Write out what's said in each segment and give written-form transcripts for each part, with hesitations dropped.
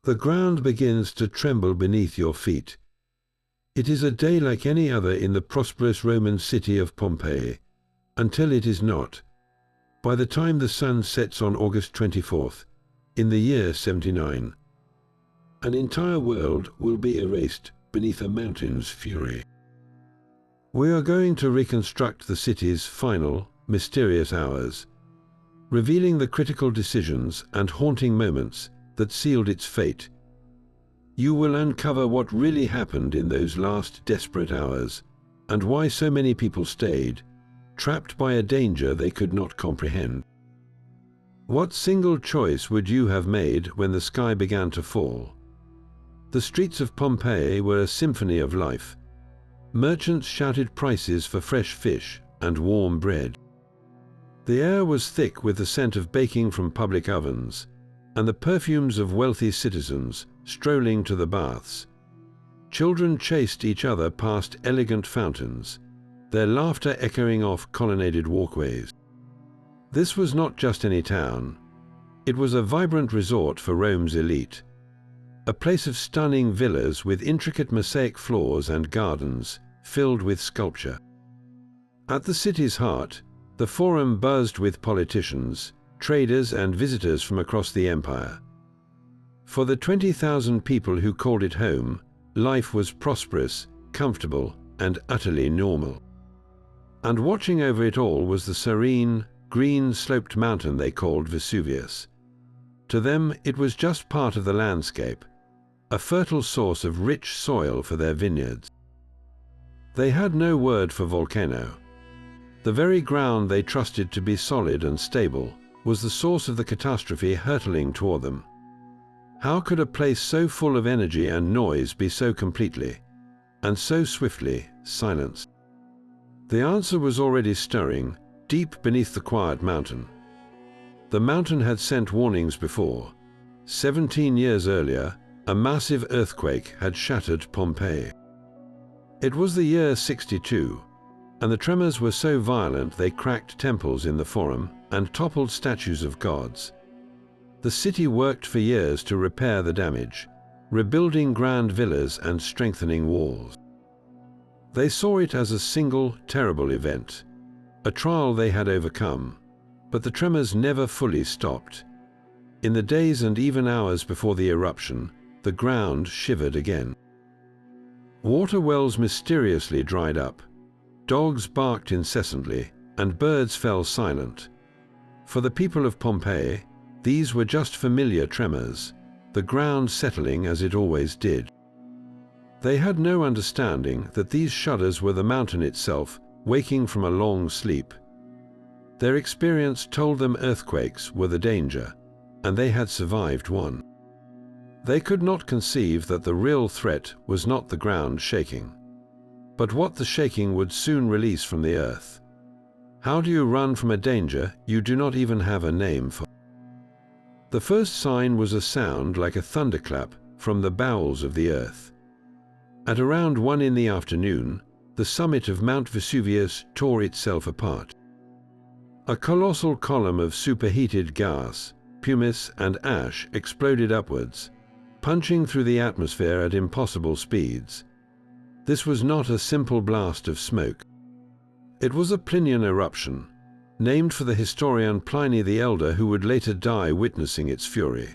The ground begins to tremble beneath your feet. It is a day like any other in the prosperous Roman city of Pompeii, until it is not. By the time the sun sets on August 24th, in the year 79, an entire world will be erased beneath a mountain's fury. We are going to reconstruct the city's final, mysterious hours, revealing the critical decisions and haunting moments that sealed its fate. You will uncover what really happened in those last desperate hours, and why so many people stayed, trapped by a danger they could not comprehend. What single choice would you have made when the sky began to fall? The streets of Pompeii were a symphony of life. Merchants shouted prices for fresh fish and warm bread. The air was thick with the scent of baking from public ovens, and the perfumes of wealthy citizens strolling to the baths. Children chased each other past elegant fountains, their laughter echoing off colonnaded walkways. This was not just any town. It was a vibrant resort for Rome's elite, a place of stunning villas with intricate mosaic floors and gardens filled with sculpture. At the city's heart, the Forum buzzed with politicians, traders and visitors from across the empire. For the 20,000 people who called it home, life was prosperous, comfortable, and utterly normal. And watching over it all was the serene, green-sloped mountain they called Vesuvius. To them, it was just part of the landscape, a fertile source of rich soil for their vineyards. They had no word for volcano. The very ground they trusted to be solid and stable was the source of the catastrophe hurtling toward them. How could a place so full of energy and noise be so completely, and so swiftly, silenced? The answer was already stirring, deep beneath the quiet mountain. The mountain had sent warnings before. 17 years earlier, a massive earthquake had shattered Pompeii. It was the year 62, and the tremors were so violent they cracked temples in the Forum and toppled statues of gods. The city worked for years to repair the damage, rebuilding grand villas and strengthening walls. They saw it as a single, terrible event, a trial they had overcome, but the tremors never fully stopped. In the days and even hours before the eruption, the ground shivered again. Water wells mysteriously dried up, dogs barked incessantly, and birds fell silent. For the people of Pompeii, these were just familiar tremors, the ground settling as it always did. They had no understanding that these shudders were the mountain itself, waking from a long sleep. Their experience told them earthquakes were the danger, and they had survived one. They could not conceive that the real threat was not the ground shaking, but what the shaking would soon release from the earth. How do you run from a danger you do not even have a name for? The first sign was a sound like a thunderclap from the bowels of the earth. At around 1 in the afternoon, the summit of Mount Vesuvius tore itself apart. A colossal column of superheated gas, pumice and ash exploded upwards, punching through the atmosphere at impossible speeds. This was not a simple blast of smoke. It was a Plinian eruption, named for the historian Pliny the Elder, who would later die witnessing its fury.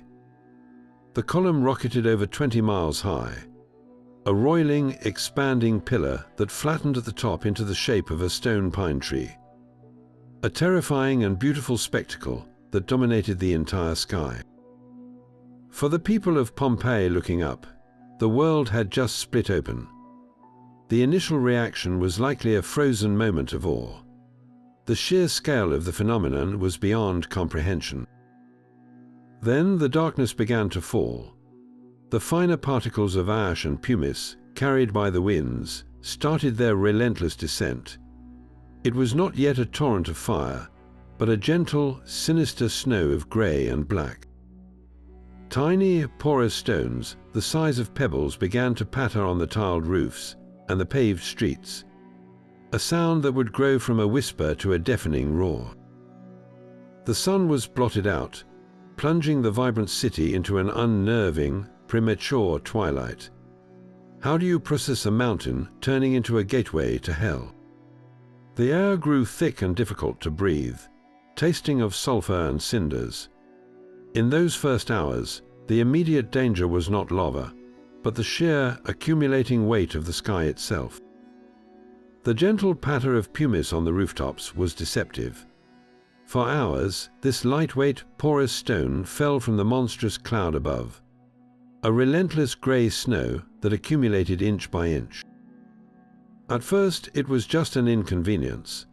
The column rocketed over 20 miles high, a roiling, expanding pillar that flattened at the top into the shape of a stone pine tree. A terrifying and beautiful spectacle that dominated the entire sky. For the people of Pompeii looking up, the world had just split open. The initial reaction was likely a frozen moment of awe. The sheer scale of the phenomenon was beyond comprehension. Then the darkness began to fall. The finer particles of ash and pumice, carried by the winds, started their relentless descent. It was not yet a torrent of fire, but a gentle, sinister snow of grey and black. Tiny, porous stones, the size of pebbles, began to patter on the tiled roofs and the paved streets, a sound that would grow from a whisper to a deafening roar. The sun was blotted out, plunging the vibrant city into an unnerving, premature twilight. How do you process a mountain turning into a gateway to hell? The air grew thick and difficult to breathe, tasting of sulfur and cinders. In those first hours, the immediate danger was not lava, but the sheer, accumulating weight of the sky itself. The gentle patter of pumice on the rooftops was deceptive. For hours, this lightweight, porous stone fell from the monstrous cloud above, a relentless grey snow that accumulated inch by inch. At first, it was just an inconvenience,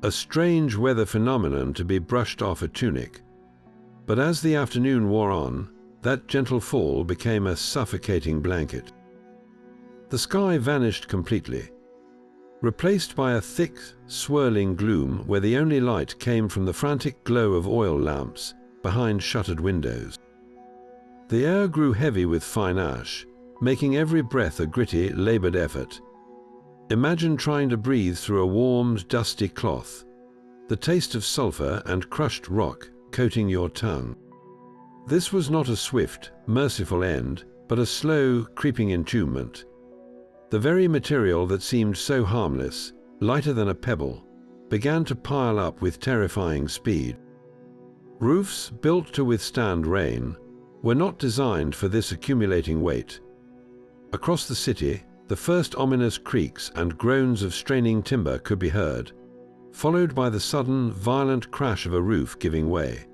a strange weather phenomenon to be brushed off a tunic. But as the afternoon wore on, that gentle fall became a suffocating blanket. The sky vanished completely, replaced by a thick, swirling gloom where the only light came from the frantic glow of oil lamps behind shuttered windows. The air grew heavy with fine ash, making every breath a gritty, labored effort. Imagine trying to breathe through a warmed, dusty cloth, the taste of sulfur and crushed rock coating your tongue. This was not a swift, merciful end, but a slow, creeping entombment. The very material that seemed so harmless, lighter than a pebble, began to pile up with terrifying speed. Roofs built to withstand rain were not designed for this accumulating weight. Across the city, the first ominous creaks and groans of straining timber could be heard, followed by the sudden, violent crash of a roof giving way,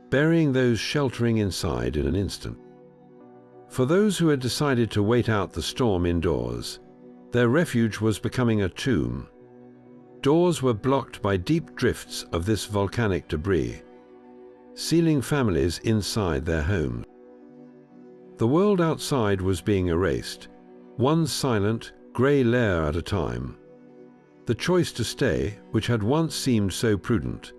burying those sheltering inside in an instant. For those who had decided to wait out the storm indoors, their refuge was becoming a tomb. Doors were blocked by deep drifts of this volcanic debris, sealing families inside their homes. The world outside was being erased, one silent, grey layer at a time. The choice to stay, which had once seemed so prudent,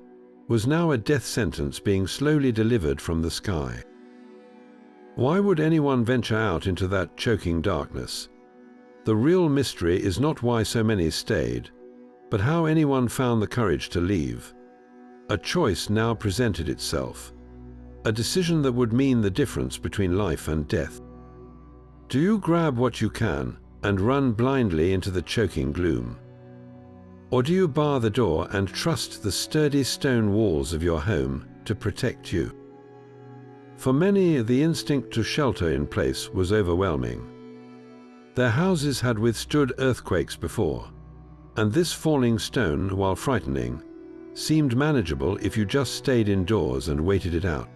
was now a death sentence being slowly delivered from the sky. Why would anyone venture out into that choking darkness? The real mystery is not why so many stayed, but how anyone found the courage to leave. A choice now presented itself, a decision that would mean the difference between life and death. Do you grab what you can and run blindly into the choking gloom? Or do you bar the door and trust the sturdy stone walls of your home to protect you? For many, the instinct to shelter in place was overwhelming. Their houses had withstood earthquakes before, and this falling stone, while frightening, seemed manageable if you just stayed indoors and waited it out.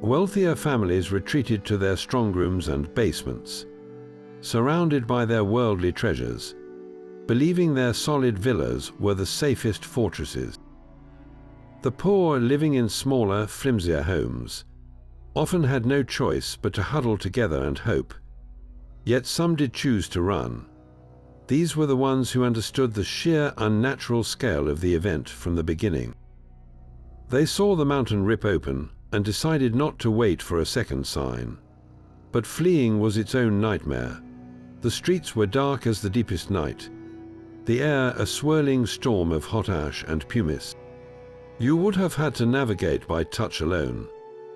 Wealthier families retreated to their strongrooms and basements, surrounded by their worldly treasures, believing their solid villas were the safest fortresses. The poor, living in smaller, flimsier homes, often had no choice but to huddle together and hope. Yet some did choose to run. These were the ones who understood the sheer unnatural scale of the event from the beginning. They saw the mountain rip open and decided not to wait for a second sign. But fleeing was its own nightmare. The streets were dark as the deepest night, the air a swirling storm of hot ash and pumice. You would have had to navigate by touch alone,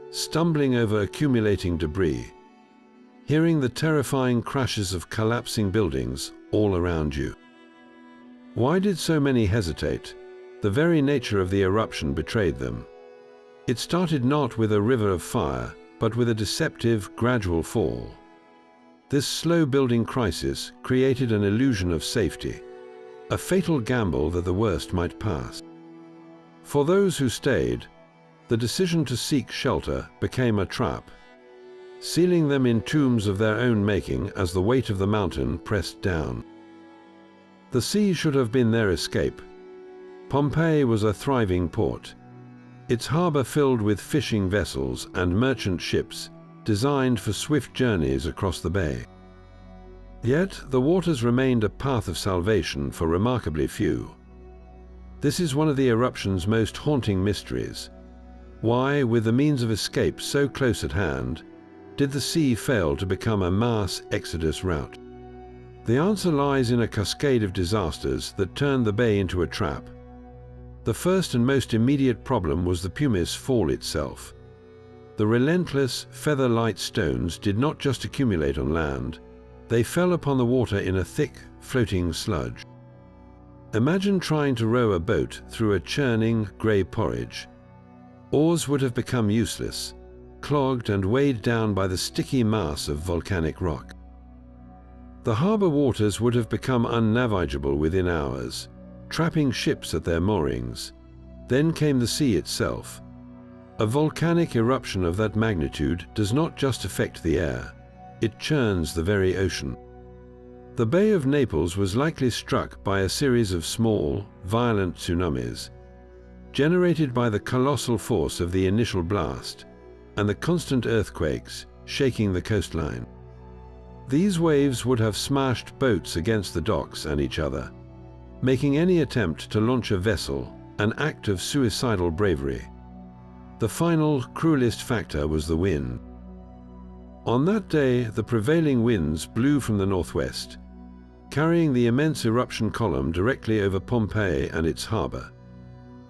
stumbling over accumulating debris, hearing the terrifying crashes of collapsing buildings all around you. Why did so many hesitate? The very nature of the eruption betrayed them. It started not with a river of fire, but with a deceptive, gradual fall. This slow-building crisis created an illusion of safety, a fatal gamble that the worst might pass. For those who stayed, the decision to seek shelter became a trap, sealing them in tombs of their own making as the weight of the mountain pressed down. The sea should have been their escape. Pompeii was a thriving port, its harbor filled with fishing vessels and merchant ships designed for swift journeys across the bay. Yet the waters remained a path of salvation for remarkably few. This is one of the eruption's most haunting mysteries. Why, with the means of escape so close at hand, did the sea fail to become a mass exodus route? The answer lies in a cascade of disasters that turned the bay into a trap. The first and most immediate problem was the pumice fall itself. The relentless, feather-light stones did not just accumulate on land, they fell upon the water in a thick, floating sludge. Imagine trying to row a boat through a churning, grey porridge. Oars would have become useless, clogged and weighed down by the sticky mass of volcanic rock. The harbour waters would have become unnavigable within hours, trapping ships at their moorings. Then came the sea itself. A volcanic eruption of that magnitude does not just affect the air, it churns the very ocean. The Bay of Naples was likely struck by a series of small, violent tsunamis, generated by the colossal force of the initial blast and the constant earthquakes shaking the coastline. These waves would have smashed boats against the docks and each other, making any attempt to launch a vessel an act of suicidal bravery. The final, cruelest factor was the wind. On that day, the prevailing winds blew from the northwest, carrying the immense eruption column directly over Pompeii and its harbour.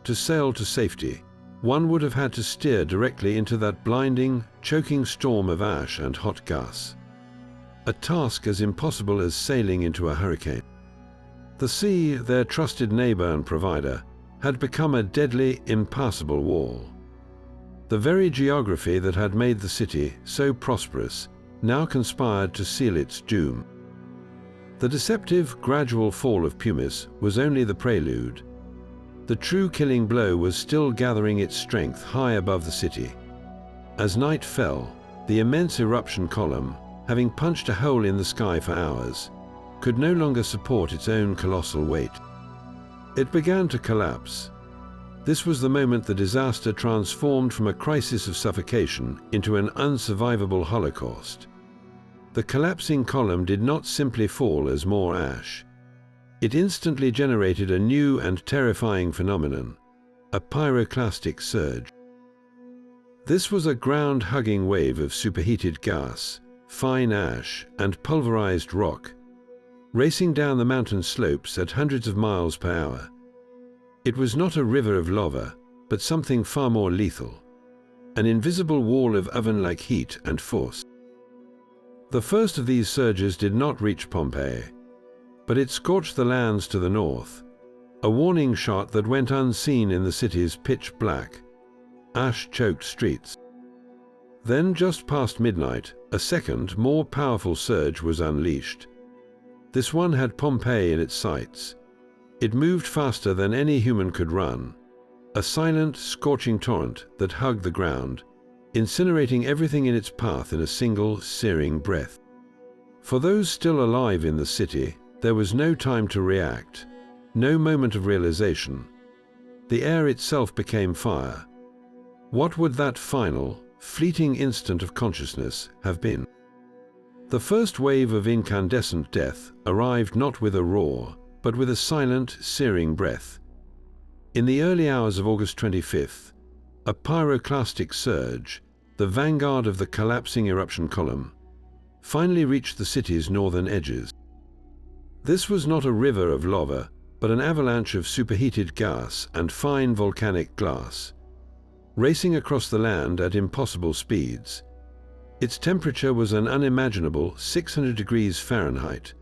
To sail to safety, one would have had to steer directly into that blinding, choking storm of ash and hot gas. A task as impossible as sailing into a hurricane. The sea, their trusted neighbour and provider, had become a deadly, impassable wall. The very geography that had made the city so prosperous now conspired to seal its doom. The deceptive, gradual fall of pumice was only the prelude. The true killing blow was still gathering its strength high above the city. As night fell, the immense eruption column, having punched a hole in the sky for hours, could no longer support its own colossal weight. It began to collapse. This was the moment the disaster transformed from a crisis of suffocation into an unsurvivable holocaust. The collapsing column did not simply fall as more ash. It instantly generated a new and terrifying phenomenon, a pyroclastic surge. This was a ground-hugging wave of superheated gas, fine ash, and pulverized rock, racing down the mountain slopes at hundreds of miles per hour. It was not a river of lava, but something far more lethal, an invisible wall of oven-like heat and force. The first of these surges did not reach Pompeii, but it scorched the lands to the north, a warning shot that went unseen in the city's pitch-black, ash-choked streets. Then, just past midnight, a second, more powerful surge was unleashed. This one had Pompeii in its sights. It moved faster than any human could run, a silent, scorching torrent that hugged the ground, incinerating everything in its path in a single, searing breath. For those still alive in the city, there was no time to react, no moment of realization. The air itself became fire. What would that final, fleeting instant of consciousness have been? The first wave of incandescent death arrived not with a roar, but with a silent, searing breath. In the early hours of August 25th, a pyroclastic surge, the vanguard of the collapsing eruption column, finally reached the city's northern edges. This was not a river of lava, but an avalanche of superheated gas and fine volcanic glass, racing across the land at impossible speeds. Its temperature was an unimaginable 600 degrees Fahrenheit,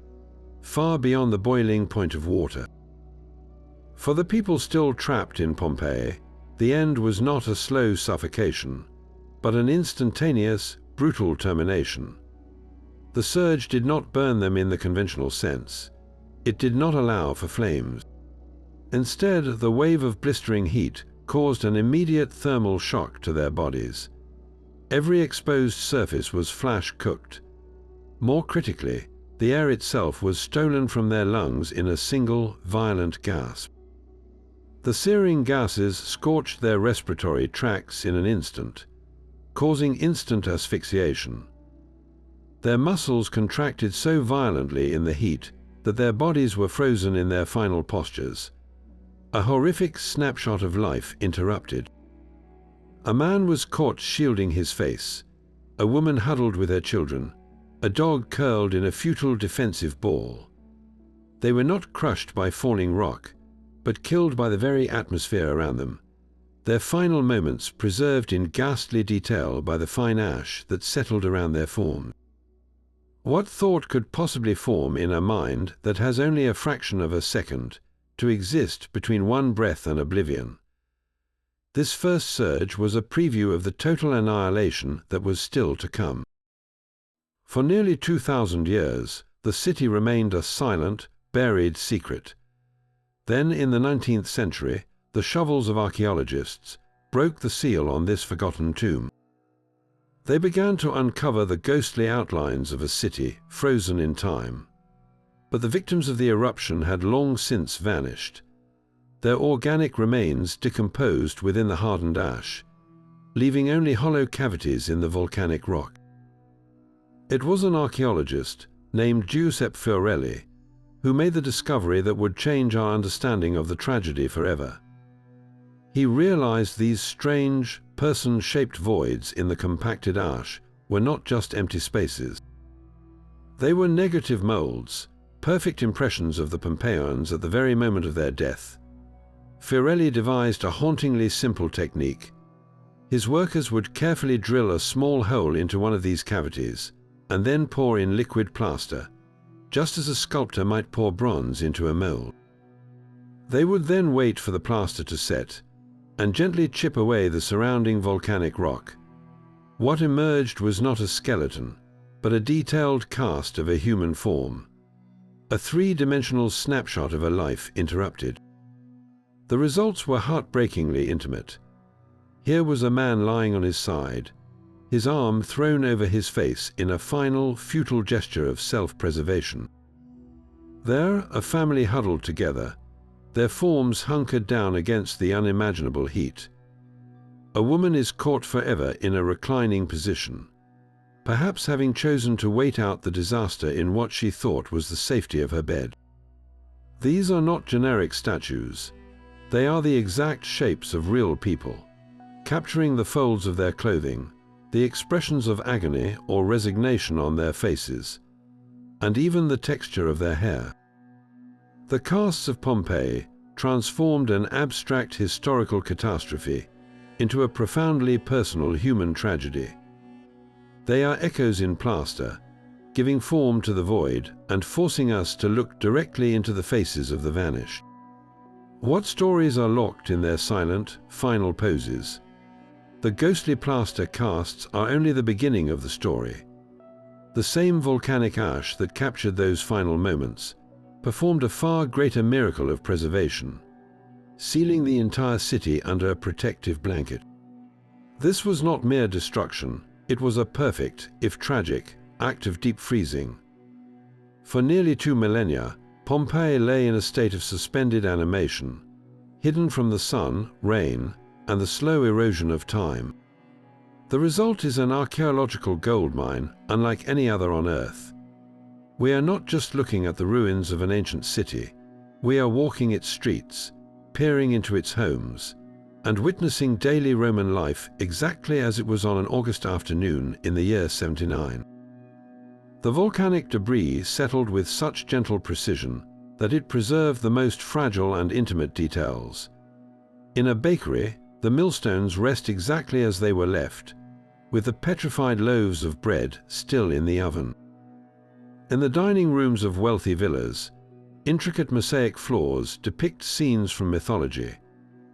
far beyond the boiling point of water. For the people still trapped in Pompeii, the end was not a slow suffocation, but an instantaneous, brutal termination. The surge did not burn them in the conventional sense. It did not allow for flames. Instead, the wave of blistering heat caused an immediate thermal shock to their bodies. Every exposed surface was flash-cooked. More critically, the air itself was stolen from their lungs in a single, violent gasp. The searing gases scorched their respiratory tracts in an instant, causing instant asphyxiation. Their muscles contracted so violently in the heat that their bodies were frozen in their final postures. A horrific snapshot of life interrupted. A man was caught shielding his face, a woman huddled with her children, a dog curled in a futile defensive ball. They were not crushed by falling rock, but killed by the very atmosphere around them. their final moments preserved in ghastly detail by the fine ash that settled around their form. What thought could possibly form in a mind that has only a fraction of a second to exist between one breath and oblivion? This first surge was a preview of the total annihilation that was still to come. For nearly 2,000 years, the city remained a silent, buried secret. Then, in the 19th century, the shovels of archaeologists broke the seal on this forgotten tomb. They began to uncover the ghostly outlines of a city frozen in time. But the victims of the eruption had long since vanished. Their organic remains decomposed within the hardened ash, leaving only hollow cavities in the volcanic rock. It was an archaeologist named Giuseppe Fiorelli who made the discovery that would change our understanding of the tragedy forever. He realized these strange, person-shaped voids in the compacted ash were not just empty spaces. They were negative molds, perfect impressions of the Pompeians at the very moment of their death. Fiorelli devised a hauntingly simple technique. His workers would carefully drill a small hole into one of these cavities and then pour in liquid plaster, just as a sculptor might pour bronze into a mold. They would then wait for the plaster to set and gently chip away the surrounding volcanic rock. What emerged was not a skeleton, but a detailed cast of a human form, a three-dimensional snapshot of a life interrupted. The results were heartbreakingly intimate. Here was a man lying on his side, his arm thrown over his face in a final, futile gesture of self-preservation. There, a family huddled together, their forms hunkered down against the unimaginable heat. A woman is caught forever in a reclining position, perhaps having chosen to wait out the disaster in what she thought was the safety of her bed. These are not generic statues. They are the exact shapes of real people, capturing the folds of their clothing, the expressions of agony or resignation on their faces, and even the texture of their hair. The casts of Pompeii transformed an abstract historical catastrophe into a profoundly personal human tragedy. They are echoes in plaster, giving form to the void and forcing us to look directly into the faces of the vanished. What stories are locked in their silent, final poses? The ghostly plaster casts are only the beginning of the story. The same volcanic ash that captured those final moments performed a far greater miracle of preservation, sealing the entire city under a protective blanket. This was not mere destruction, it was a perfect, if tragic, act of deep freezing. For nearly 2 millennia, Pompeii lay in a state of suspended animation, hidden from the sun, rain, and the slow erosion of time. The result is an archaeological goldmine unlike any other on Earth. We are not just looking at the ruins of an ancient city, we are walking its streets, peering into its homes, and witnessing daily Roman life exactly as it was on an August afternoon in the year 79. The volcanic debris settled with such gentle precision that it preserved the most fragile and intimate details. In a bakery, the millstones rest exactly as they were left, with the petrified loaves of bread still in the oven. In the dining rooms of wealthy villas, intricate mosaic floors depict scenes from mythology,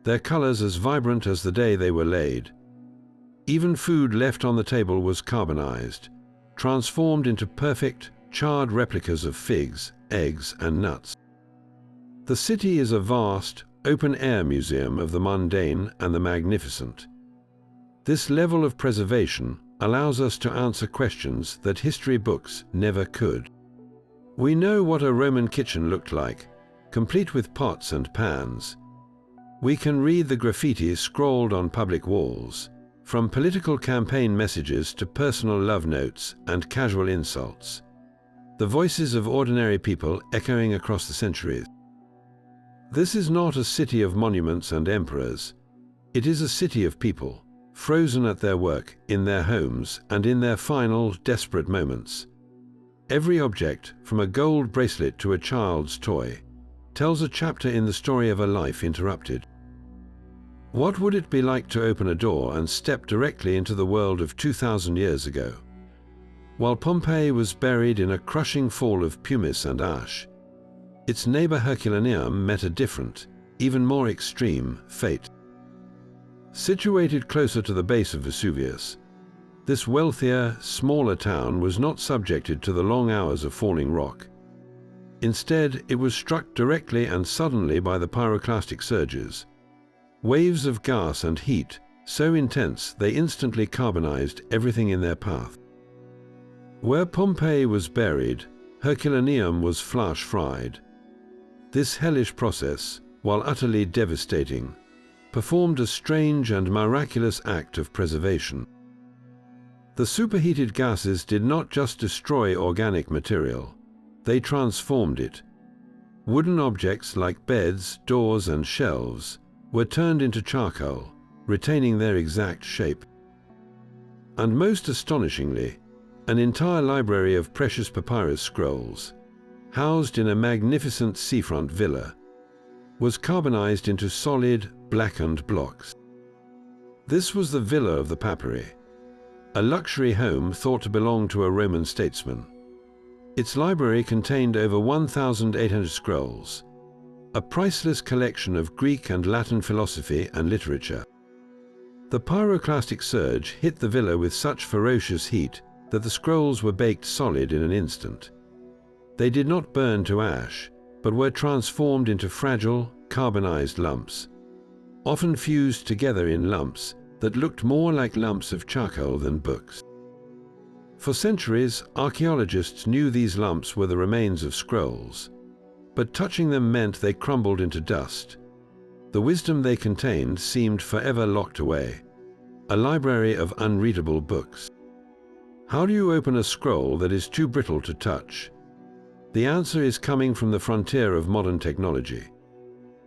their colors as vibrant as the day they were laid. Even food left on the table was carbonized, transformed into perfect, charred replicas of figs, eggs, and nuts. The city is a vast, open-air museum of the mundane and the magnificent. This level of preservation allows us to answer questions that history books never could. We know what a Roman kitchen looked like, complete with pots and pans. We can read the graffiti scrawled on public walls, from political campaign messages to personal love notes and casual insults, the voices of ordinary people echoing across the centuries. This is not a city of monuments and emperors. It is a city of people, frozen at their work, in their homes, and in their final, desperate moments. Every object, from a gold bracelet to a child's toy, tells a chapter in the story of a life interrupted. What would it be like to open a door and step directly into the world of 2,000 years ago? While Pompeii was buried in a crushing fall of pumice and ash, its neighbor Herculaneum met a different, even more extreme, fate. Situated closer to the base of Vesuvius, this wealthier, smaller town was not subjected to the long hours of falling rock. Instead, it was struck directly and suddenly by the pyroclastic surges. Waves of gas and heat, so intense they instantly carbonized everything in their path. Where Pompeii was buried, Herculaneum was flash fried. This hellish process, while utterly devastating, performed a strange and miraculous act of preservation. The superheated gases did not just destroy organic material, they transformed it. Wooden objects like beds, doors, and shelves were turned into charcoal, retaining their exact shape. And most astonishingly, an entire library of precious papyrus scrolls, housed in a magnificent seafront villa, was carbonized into solid, blackened blocks. This was the Villa of the Papyri, a luxury home thought to belong to a Roman statesman. Its library contained over 1,800 scrolls, a priceless collection of Greek and Latin philosophy and literature. The pyroclastic surge hit the villa with such ferocious heat that the scrolls were baked solid in an instant. They did not burn to ash, but were transformed into fragile, carbonized lumps, often fused together in lumps that looked more like lumps of charcoal than books. For centuries, archaeologists knew these lumps were the remains of scrolls, but touching them meant they crumbled into dust. The wisdom they contained seemed forever locked away, a library of unreadable books. How do you open a scroll that is too brittle to touch? The answer is coming from the frontier of modern technology.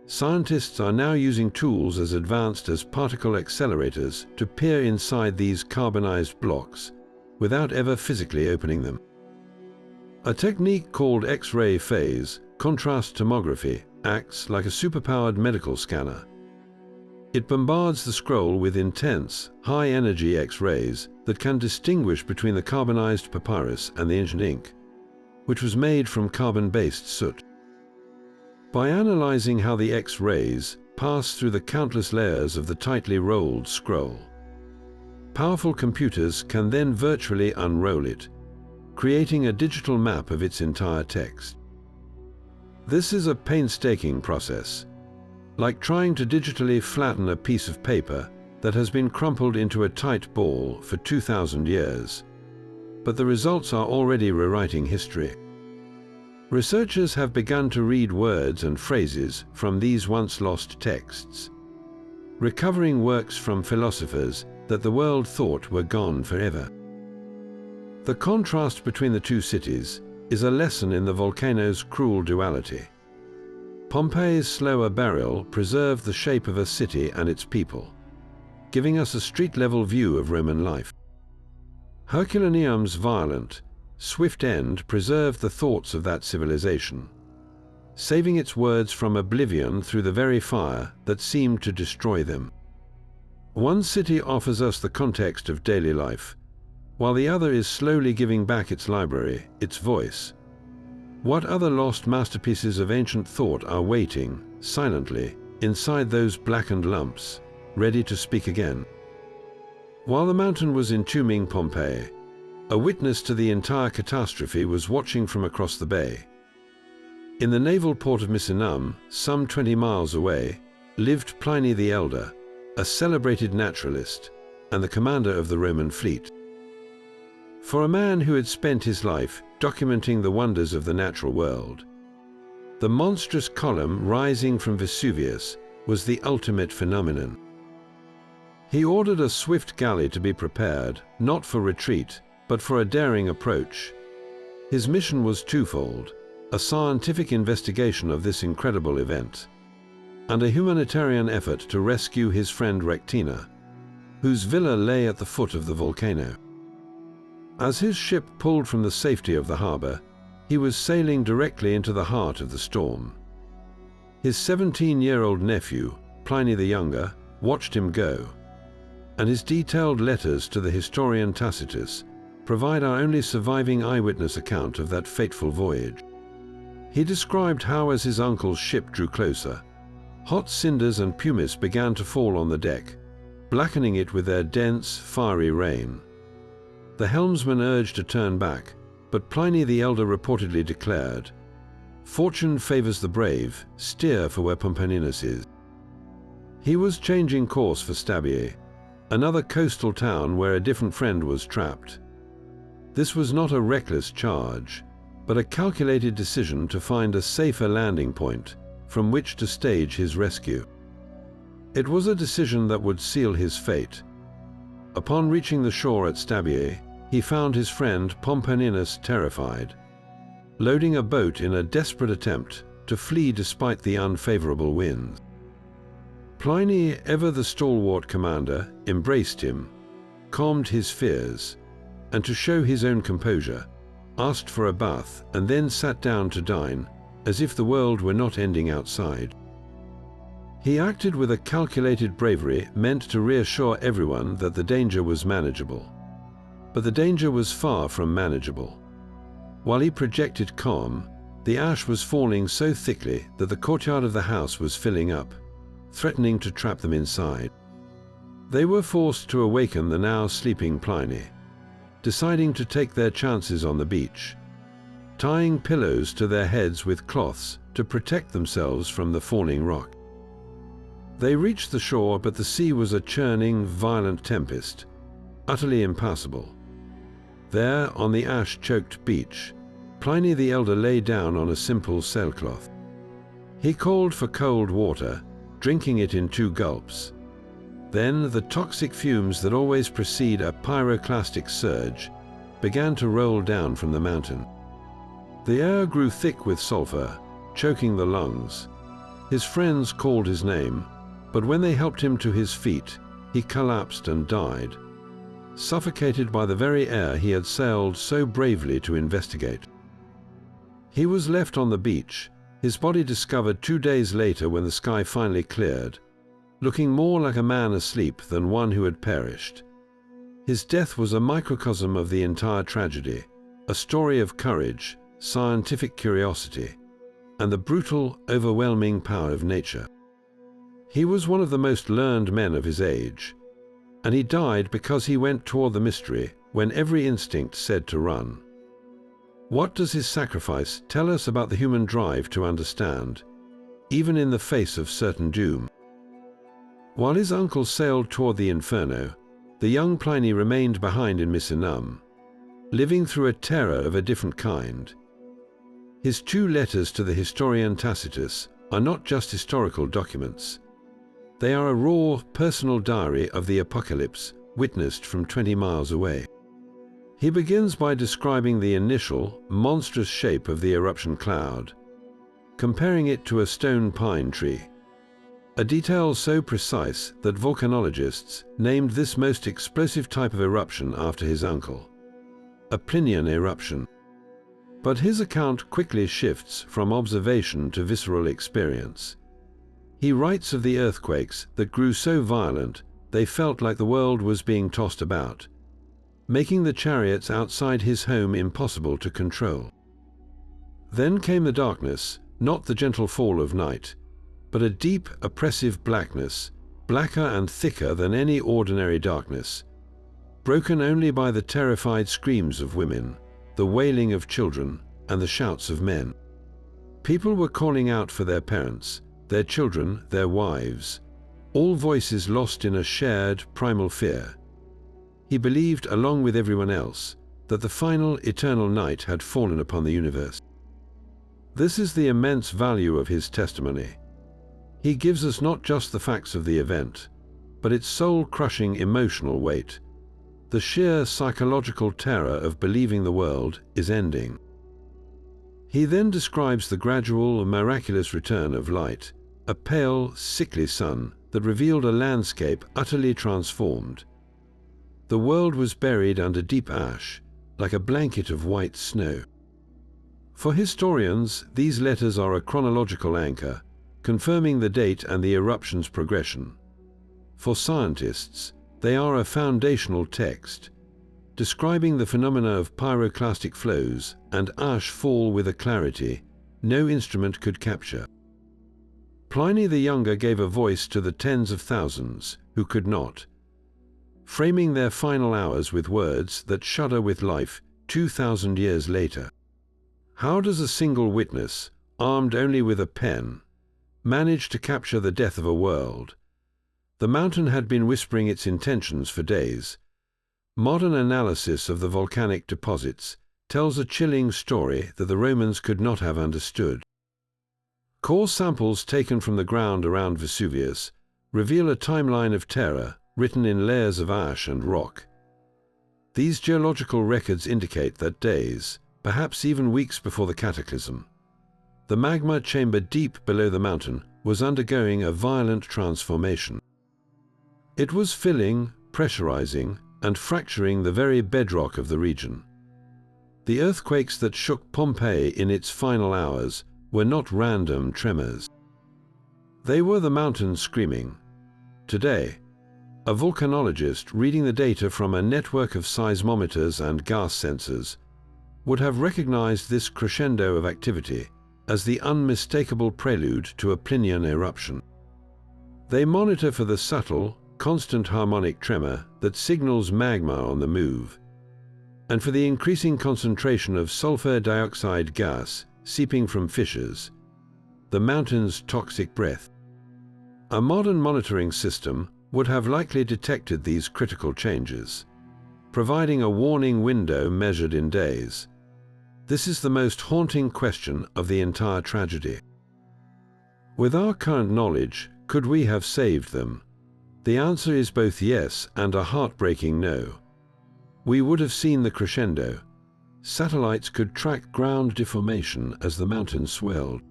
Scientists are now using tools as advanced as particle accelerators to peer inside these carbonized blocks without ever physically opening them. A technique called X-ray phase, contrast tomography, acts like a superpowered medical scanner. It bombards the scroll with intense, high-energy X-rays that can distinguish between the carbonized papyrus and the ancient ink, which was made from carbon-based soot. By analyzing how the X-rays pass through the countless layers of the tightly rolled scroll, powerful computers can then virtually unroll it, creating a digital map of its entire text. This is a painstaking process, like trying to digitally flatten a piece of paper that has been crumpled into a tight ball for 2,000 years. But the results are already rewriting history. Researchers have begun to read words and phrases from these once lost texts, recovering works from philosophers that the world thought were gone forever. The contrast between the two cities is a lesson in the volcano's cruel duality. Pompeii's slower burial preserved the shape of a city and its people, giving us a street-level view of Roman life. Herculaneum's violent, swift end preserved the thoughts of that civilization, saving its words from oblivion through the very fire that seemed to destroy them. One city offers us the context of daily life, while the other is slowly giving back its library, its voice. What other lost masterpieces of ancient thought are waiting, silently, inside those blackened lumps, ready to speak again? While the mountain was entombing Pompeii, a witness to the entire catastrophe was watching from across the bay. In the naval port of Misenum, some 20 miles away, lived Pliny the Elder, a celebrated naturalist and the commander of the Roman fleet. For a man who had spent his life documenting the wonders of the natural world, the monstrous column rising from Vesuvius was the ultimate phenomenon. He ordered a swift galley to be prepared, not for retreat, but for a daring approach. His mission was twofold: a scientific investigation of this incredible event, and a humanitarian effort to rescue his friend Rectina, whose villa lay at the foot of the volcano. As his ship pulled from the safety of the harbor, he was sailing directly into the heart of the storm. His 17-year-old nephew, Pliny the Younger, watched him go, and his detailed letters to the historian Tacitus provide our only surviving eyewitness account of that fateful voyage. He described how, as his uncle's ship drew closer, hot cinders and pumice began to fall on the deck, blackening it with their dense, fiery rain. The helmsman urged to turn back, but Pliny the Elder reportedly declared, "Fortune favors the brave, steer for where Pompeiis is." He was changing course for Stabiae, another coastal town where a different friend was trapped. This was not a reckless charge, but a calculated decision to find a safer landing point from which to stage his rescue. It was a decision that would seal his fate. Upon reaching the shore at Stabiae, he found his friend Pompeiis terrified, loading a boat in a desperate attempt to flee despite the unfavorable winds. Pliny, ever the stalwart commander, embraced him, calmed his fears, and to show his own composure, asked for a bath and then sat down to dine, as if the world were not ending outside. He acted with a calculated bravery meant to reassure everyone that the danger was manageable. But the danger was far from manageable. While he projected calm, the ash was falling so thickly that the courtyard of the house was filling up, threatening to trap them inside. They were forced to awaken the now sleeping Pliny, deciding to take their chances on the beach, tying pillows to their heads with cloths to protect themselves from the falling rock. They reached the shore, but the sea was a churning, violent tempest, utterly impassable. There, on the ash-choked beach, Pliny the Elder lay down on a simple sailcloth. He called for cold water, drinking it in 2 gulps. Then the toxic fumes that always precede a pyroclastic surge began to roll down from the mountain. The air grew thick with sulfur, choking the lungs. His friends called his name, but when they helped him to his feet, he collapsed and died, suffocated by the very air he had sailed so bravely to investigate. He was left on the beach, his body discovered 2 days later when the sky finally cleared, looking more like a man asleep than one who had perished. His death was a microcosm of the entire tragedy, a story of courage, scientific curiosity, and the brutal, overwhelming power of nature. He was one of the most learned men of his age, and he died because he went toward the mystery when every instinct said to run. What does his sacrifice tell us about the human drive to understand, even in the face of certain doom? While his uncle sailed toward the Inferno, the young Pliny remained behind in Misenum, living through a terror of a different kind. His 2 letters to the historian Tacitus are not just historical documents. They are a raw, personal diary of the apocalypse witnessed from 20 miles away. He begins by describing the initial, monstrous shape of the eruption cloud, comparing it to a stone pine tree, a detail so precise that volcanologists named this most explosive type of eruption after his uncle, a Plinian eruption. But his account quickly shifts from observation to visceral experience. He writes of the earthquakes that grew so violent they felt like the world was being tossed about, making the chariots outside his home impossible to control. Then came the darkness, not the gentle fall of night, but a deep, oppressive blackness, blacker and thicker than any ordinary darkness, broken only by the terrified screams of women, the wailing of children, and the shouts of men. People were calling out for their parents, their children, their wives, all voices lost in a shared, primal fear. He believed, along with everyone else, that the final, eternal night had fallen upon the universe. This is the immense value of his testimony. He gives us not just the facts of the event, but its soul-crushing emotional weight. The sheer psychological terror of believing the world is ending. He then describes the gradual, miraculous return of light, a pale, sickly sun that revealed a landscape utterly transformed. The world was buried under deep ash, like a blanket of white snow. For historians, these letters are a chronological anchor, confirming the date and the eruption's progression. For scientists, they are a foundational text, describing the phenomena of pyroclastic flows and ash fall with a clarity no instrument could capture. Pliny the Younger gave a voice to the tens of thousands who could not, framing their final hours with words that shudder with life 2,000 years later. How does a single witness, armed only with a pen, manage to capture the death of a world? The mountain had been whispering its intentions for days. Modern analysis of the volcanic deposits tells a chilling story that the Romans could not have understood. Core samples taken from the ground around Vesuvius reveal a timeline of terror written in layers of ash and rock. These geological records indicate that days, perhaps even weeks before the cataclysm, the magma chamber deep below the mountain was undergoing a violent transformation. It was filling, pressurizing, and fracturing the very bedrock of the region. The earthquakes that shook Pompeii in its final hours were not random tremors. They were the mountain screaming. Today, a volcanologist reading the data from a network of seismometers and gas sensors would have recognized this crescendo of activity as the unmistakable prelude to a Plinian eruption. They monitor for the subtle, constant harmonic tremor that signals magma on the move, and for the increasing concentration of sulfur dioxide gas seeping from fissures, the mountain's toxic breath. A modern monitoring system would have likely detected these critical changes, providing a warning window measured in days. This is the most haunting question of the entire tragedy. With our current knowledge, could we have saved them? The answer is both yes and a heartbreaking no. We would have seen the crescendo. Satellites could track ground deformation as the mountain swelled.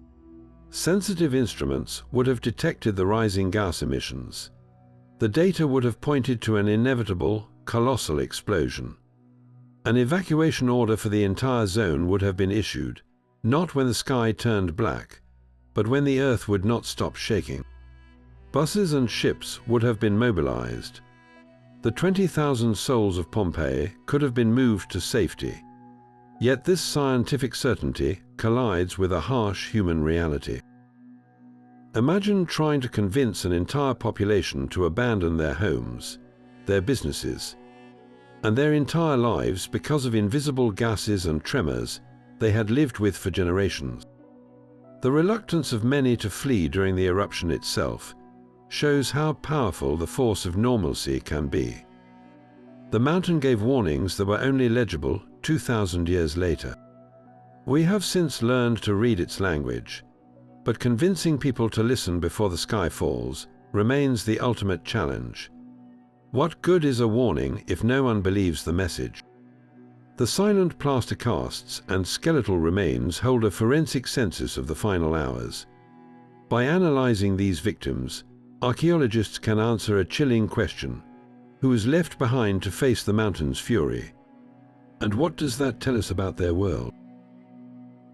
Sensitive instruments would have detected the rising gas emissions. The data would have pointed to an inevitable, colossal explosion. An evacuation order for the entire zone would have been issued, not when the sky turned black, but when the earth would not stop shaking. Buses and ships would have been mobilized. The 20,000 souls of Pompeii could have been moved to safety. Yet this scientific certainty collides with a harsh human reality. Imagine trying to convince an entire population to abandon their homes, their businesses, and their entire lives because of invisible gases and tremors they had lived with for generations. The reluctance of many to flee during the eruption itself shows how powerful the force of normalcy can be. The mountain gave warnings that were only legible 2,000 years later. We have since learned to read its language, but convincing people to listen before the sky falls remains the ultimate challenge. What good is a warning if no one believes the message? The silent plaster casts and skeletal remains hold a forensic census of the final hours. By analyzing these victims, archaeologists can answer a chilling question: who was left behind to face the mountain's fury? And what does that tell us about their world?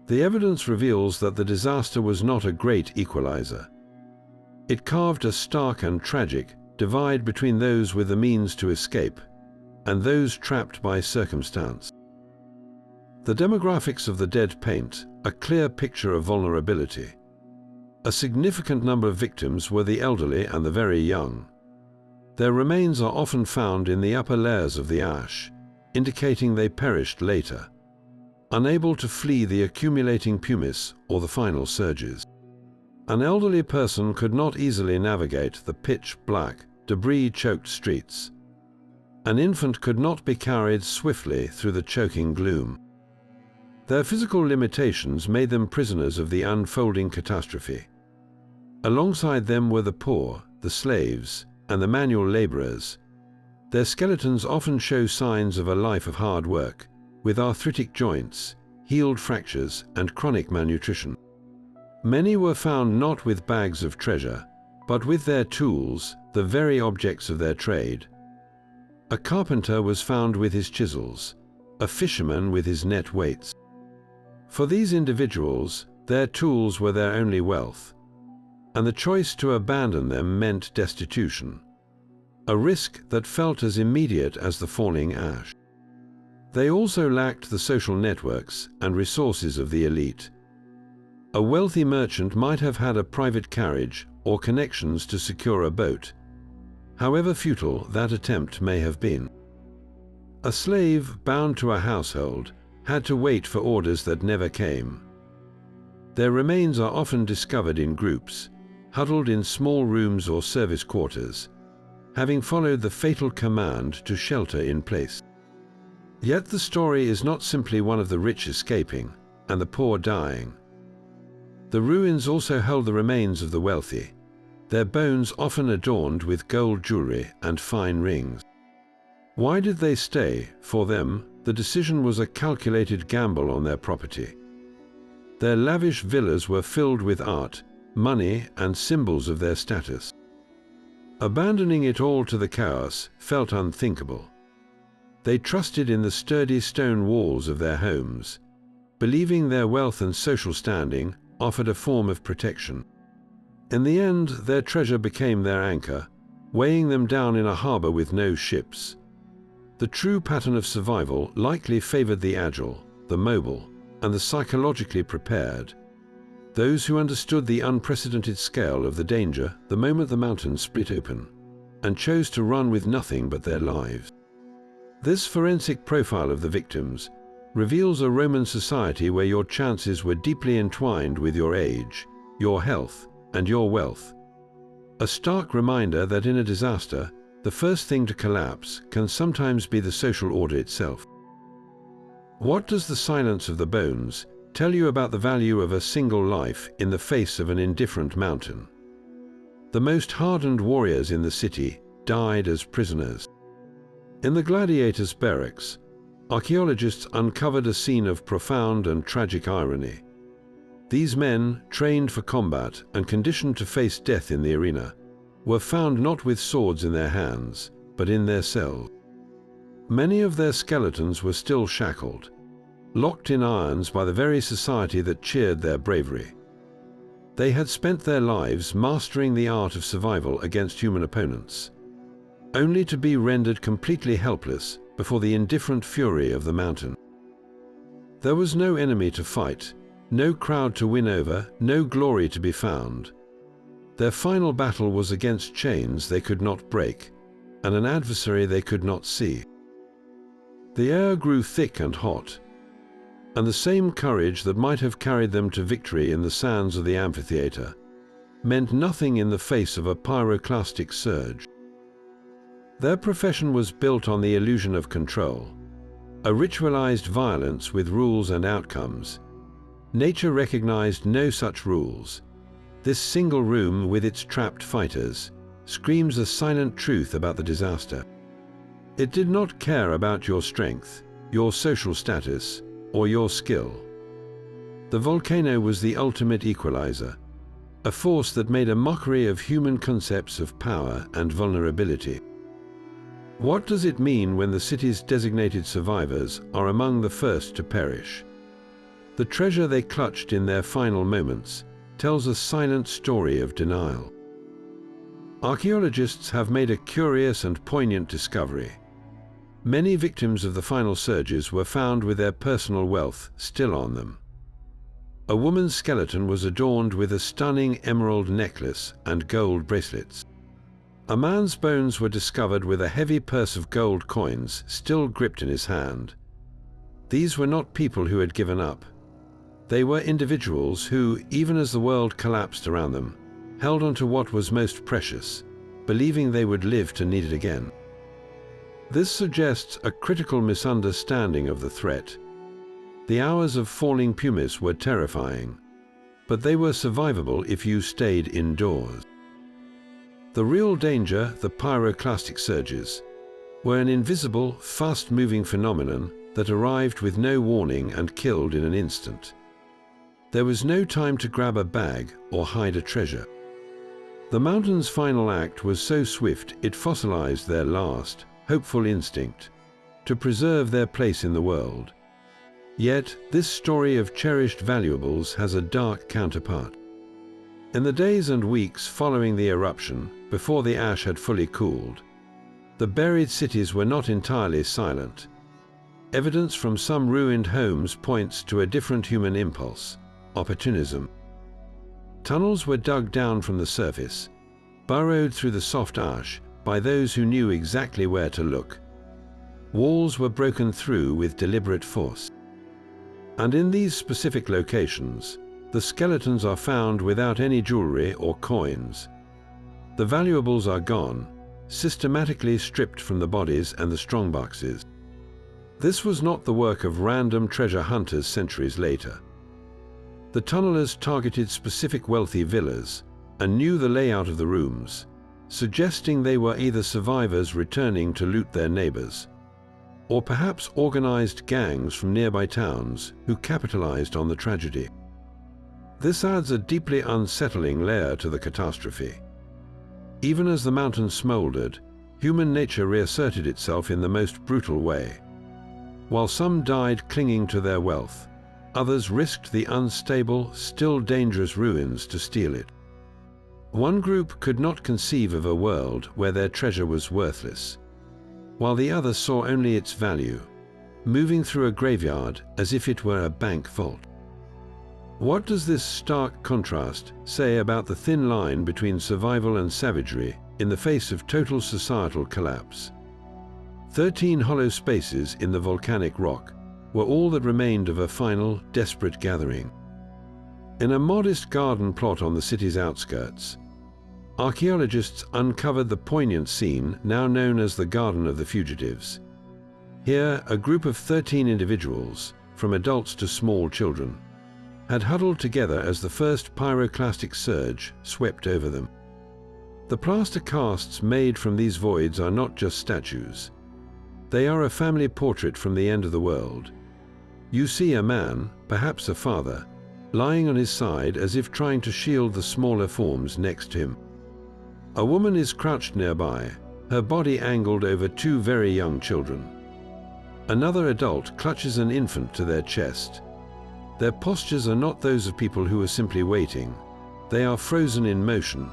The evidence reveals that the disaster was not a great equalizer. It carved a stark and tragic divide between those with the means to escape and those trapped by circumstance. The demographics of the dead paint a clear picture of vulnerability. A significant number of victims were the elderly and the very young. Their remains are often found in the upper layers of the ash, indicating they perished later, unable to flee the accumulating pumice or the final surges. An elderly person could not easily navigate the pitch-black, debris-choked streets. An infant could not be carried swiftly through the choking gloom. Their physical limitations made them prisoners of the unfolding catastrophe. Alongside them were the poor, the slaves, and the manual laborers. Their skeletons often show signs of a life of hard work, with arthritic joints, healed fractures, and chronic malnutrition. Many were found not with bags of treasure, but with their tools, the very objects of their trade. A carpenter was found with his chisels, a fisherman with his net weights. For these individuals, their tools were their only wealth, and the choice to abandon them meant destitution. a risk that felt as immediate as the falling ash. They also lacked the social networks and resources of the elite. A wealthy merchant might have had a private carriage or connections to secure a boat, however futile that attempt may have been. A slave bound to a household had to wait for orders that never came. Their remains are often discovered in groups, huddled in small rooms or service quarters, having followed the fatal command to shelter in place. Yet the story is not simply one of the rich escaping and the poor dying. The ruins also held the remains of the wealthy, their bones often adorned with gold jewelry and fine rings. Why did they stay? For them, the decision was a calculated gamble on their property. Their lavish villas were filled with art, money, and symbols of their status. Abandoning it all to the chaos felt unthinkable. They trusted in the sturdy stone walls of their homes, believing their wealth and social standing offered a form of protection. In the end, their treasure became their anchor, weighing them down in a harbor with no ships. The true pattern of survival likely favored the agile, the mobile, and the psychologically prepared, those who understood the unprecedented scale of the danger the moment the mountains split open, and chose to run with nothing but their lives. This forensic profile of the victims reveals a Roman society where your chances were deeply entwined with your age, your health, and your wealth. A stark reminder that in a disaster, the first thing to collapse can sometimes be the social order itself. What does the silence of the bones tell you about the value of a single life in the face of an indifferent mountain? The most hardened warriors in the city died as prisoners. In the gladiators' barracks, archaeologists uncovered a scene of profound and tragic irony. These men, trained for combat and conditioned to face death in the arena, were found not with swords in their hands, but in their cells. Many of their skeletons were still shackled, locked in irons by the very society that cheered their bravery. They had spent their lives mastering the art of survival against human opponents, only to be rendered completely helpless before the indifferent fury of the mountain. There was no enemy to fight, no crowd to win over, no glory to be found. Their final battle was against chains they could not break, and an adversary they could not see. The air grew thick and hot, and the same courage that might have carried them to victory in the sands of the amphitheater meant nothing in the face of a pyroclastic surge. Their profession was built on the illusion of control, a ritualized violence with rules and outcomes. Nature recognized no such rules. This single room with its trapped fighters screams a silent truth about the disaster. It did not care about your strength, your social status, or your skill. The volcano was the ultimate equalizer, a force that made a mockery of human concepts of power and vulnerability. What does it mean when the city's designated survivors are among the first to perish? The treasure they clutched in their final moments tells a silent story of denial. Archaeologists have made a curious and poignant discovery. Many victims of the final surges were found with their personal wealth still on them. A woman's skeleton was adorned with a stunning emerald necklace and gold bracelets. A man's bones were discovered with a heavy purse of gold coins still gripped in his hand. These were not people who had given up. They were individuals who, even as the world collapsed around them, held on to what was most precious, believing they would live to need it again. This suggests a critical misunderstanding of the threat. The hours of falling pumice were terrifying, but they were survivable if you stayed indoors. The real danger, the pyroclastic surges, were an invisible, fast-moving phenomenon that arrived with no warning and killed in an instant. There was no time to grab a bag or hide a treasure. The mountain's final act was so swift it fossilized their last, hopeful instinct to preserve their place in the world. Yet, this story of cherished valuables has a dark counterpart. In the days and weeks following the eruption, before the ash had fully cooled, the buried cities were not entirely silent. Evidence from some ruined homes points to a different human impulse: opportunism. Tunnels were dug down from the surface, burrowed through the soft ash by those who knew exactly where to look. Walls were broken through with deliberate force. And in these specific locations, the skeletons are found without any jewelry or coins. The valuables are gone, systematically stripped from the bodies and the strongboxes. This was not the work of random treasure hunters centuries later. The tunnelers targeted specific wealthy villas and knew the layout of the rooms, suggesting they were either survivors returning to loot their neighbors, or perhaps organized gangs from nearby towns who capitalized on the tragedy. This adds a deeply unsettling layer to the catastrophe. Even as the mountain smoldered, human nature reasserted itself in the most brutal way. While some died clinging to their wealth, others risked the unstable, still dangerous ruins to steal it. One group could not conceive of a world where their treasure was worthless, while the other saw only its value, moving through a graveyard as if it were a bank vault. What does this stark contrast say about the thin line between survival and savagery in the face of total societal collapse? 13 hollow spaces in the volcanic rock were all that remained of a final, desperate gathering. In a modest garden plot on the city's outskirts, archaeologists uncovered the poignant scene now known as the Garden of the Fugitives. Here, a group of 13 individuals, from adults to small children, had huddled together as the first pyroclastic surge swept over them. The plaster casts made from these voids are not just statues. They are a family portrait from the end of the world. You see a man, perhaps a father, lying on his side as if trying to shield the smaller forms next to him. A woman is crouched nearby, her body angled over 2 very young children. Another adult clutches an infant to their chest. Their postures are not those of people who are simply waiting. They are frozen in motion,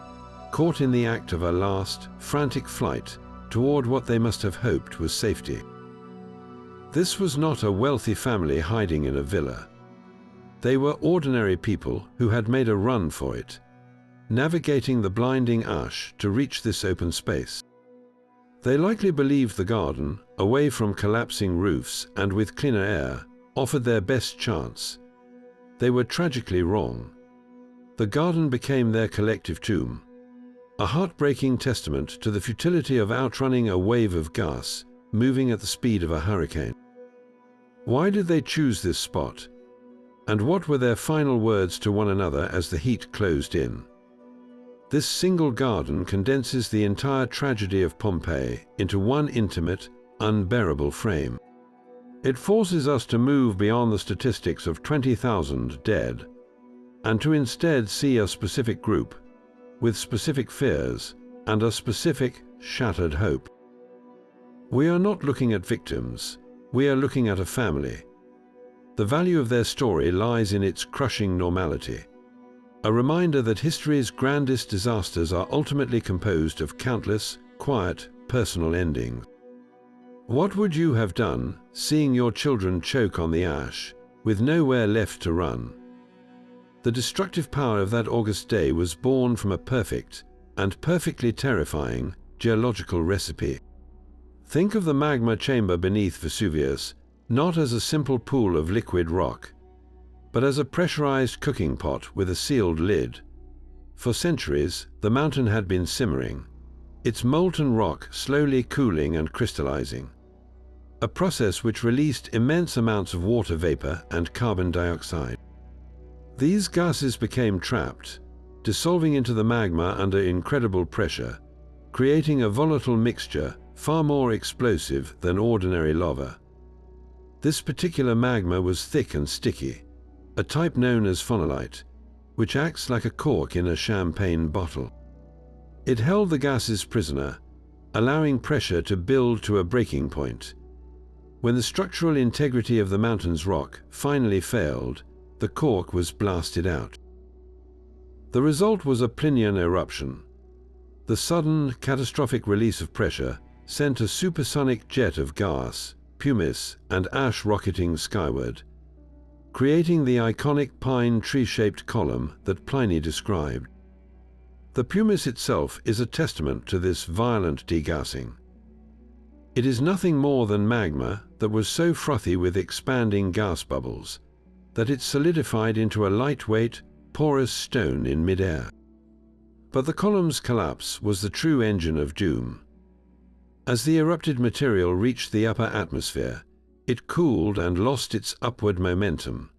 caught in the act of a last, frantic flight toward what they must have hoped was safety. This was not a wealthy family hiding in a villa. They were ordinary people who had made a run for it, navigating the blinding ash to reach this open space. They likely believed the garden, away from collapsing roofs and with cleaner air, offered their best chance. They were tragically wrong. The garden became their collective tomb, a heartbreaking testament to the futility of outrunning a wave of gas moving at the speed of a hurricane. Why did they choose this spot? And what were their final words to one another as the heat closed in? This single garden condenses the entire tragedy of Pompeii into one intimate, unbearable frame. It forces us to move beyond the statistics of 20,000 dead, and to instead see a specific group, with specific fears and a specific, shattered hope. We are not looking at victims, we are looking at a family. The value of their story lies in its crushing normality, a reminder that history's grandest disasters are ultimately composed of countless, quiet, personal endings. What would you have done, seeing your children choke on the ash, with nowhere left to run? The destructive power of that August day was born from a perfect, and perfectly terrifying, geological recipe. Think of the magma chamber beneath Vesuvius not as a simple pool of liquid rock, but as a pressurized cooking pot with a sealed lid. For centuries, the mountain had been simmering, its molten rock slowly cooling and crystallizing, a process which released immense amounts of water vapor and carbon dioxide. These gases became trapped, dissolving into the magma under incredible pressure, creating a volatile mixture far more explosive than ordinary lava. This particular magma was thick and sticky, a type known as phonolite, which acts like a cork in a champagne bottle. It held the gases prisoner, allowing pressure to build to a breaking point. When the structural integrity of the mountain's rock finally failed, the cork was blasted out. The result was a Plinian eruption. The sudden, catastrophic release of pressure sent a supersonic jet of gas, pumice, and ash rocketing skyward, creating the iconic pine tree-shaped column that Pliny described. The pumice itself is a testament to this violent degassing. It is nothing more than magma that was so frothy with expanding gas bubbles that it solidified into a lightweight, porous stone in mid-air. But the column's collapse was the true engine of doom. As the erupted material reached the upper atmosphere, it cooled and lost its upward momentum.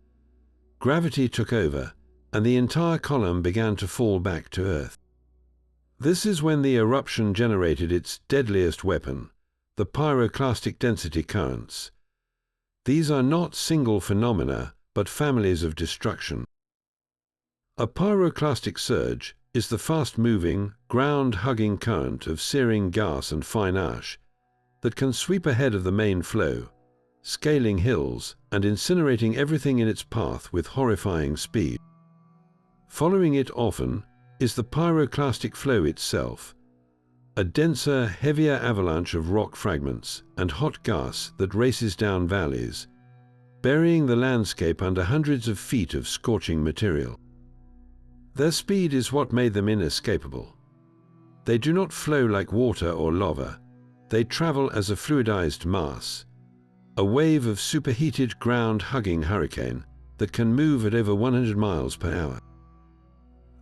Gravity took over, and the entire column began to fall back to Earth. This is when the eruption generated its deadliest weapon, the pyroclastic density currents. These are not single phenomena, but families of destruction. A pyroclastic surge is the fast-moving, ground-hugging current of searing gas and fine ash that can sweep ahead of the main flow, scaling hills and incinerating everything in its path with horrifying speed. Following it often is the pyroclastic flow itself, a denser, heavier avalanche of rock fragments and hot gas that races down valleys, burying the landscape under hundreds of feet of scorching material. Their speed is what made them inescapable. They do not flow like water or lava. They travel as a fluidized mass, a wave of superheated ground-hugging hurricane that can move at over 100 miles per hour.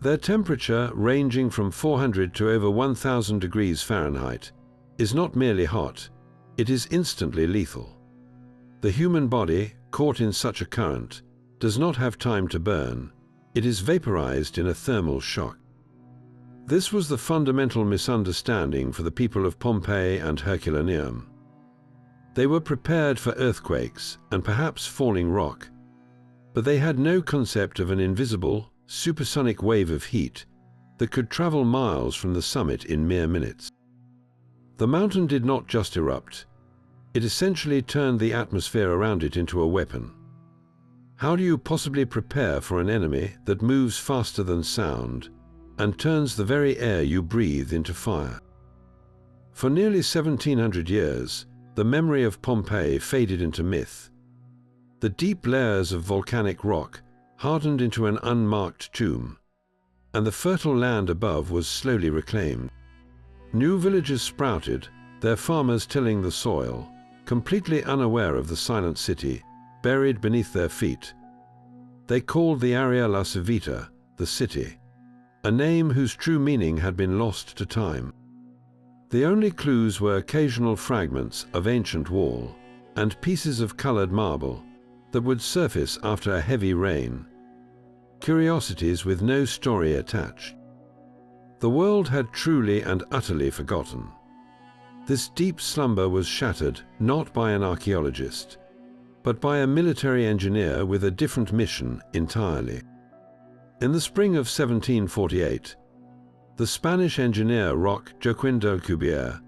Their temperature, ranging from 400 to over 1,000 degrees Fahrenheit, is not merely hot, it is instantly lethal. The human body, caught in such a current, does not have time to burn. It is vaporized in a thermal shock. This was the fundamental misunderstanding for the people of Pompeii and Herculaneum. They were prepared for earthquakes and perhaps falling rock, but they had no concept of an invisible, supersonic wave of heat that could travel miles from the summit in mere minutes. The mountain did not just erupt, it essentially turned the atmosphere around it into a weapon. How do you possibly prepare for an enemy that moves faster than sound and turns the very air you breathe into fire? For nearly 1,700 years, the memory of Pompeii faded into myth. The deep layers of volcanic rock hardened into an unmarked tomb, and the fertile land above was slowly reclaimed. New villages sprouted, their farmers tilling the soil, completely unaware of the silent city, buried beneath their feet. They called the area La Civita, the city, a name whose true meaning had been lost to time. The only clues were occasional fragments of ancient wall and pieces of colored marble that would surface after a heavy rain, curiosities with no story attached. The world had truly and utterly forgotten. This deep slumber was shattered not by an archaeologist, but by a military engineer with a different mission entirely. In the spring of 1748, the Spanish engineer Roque Joaquin d'Alcubierre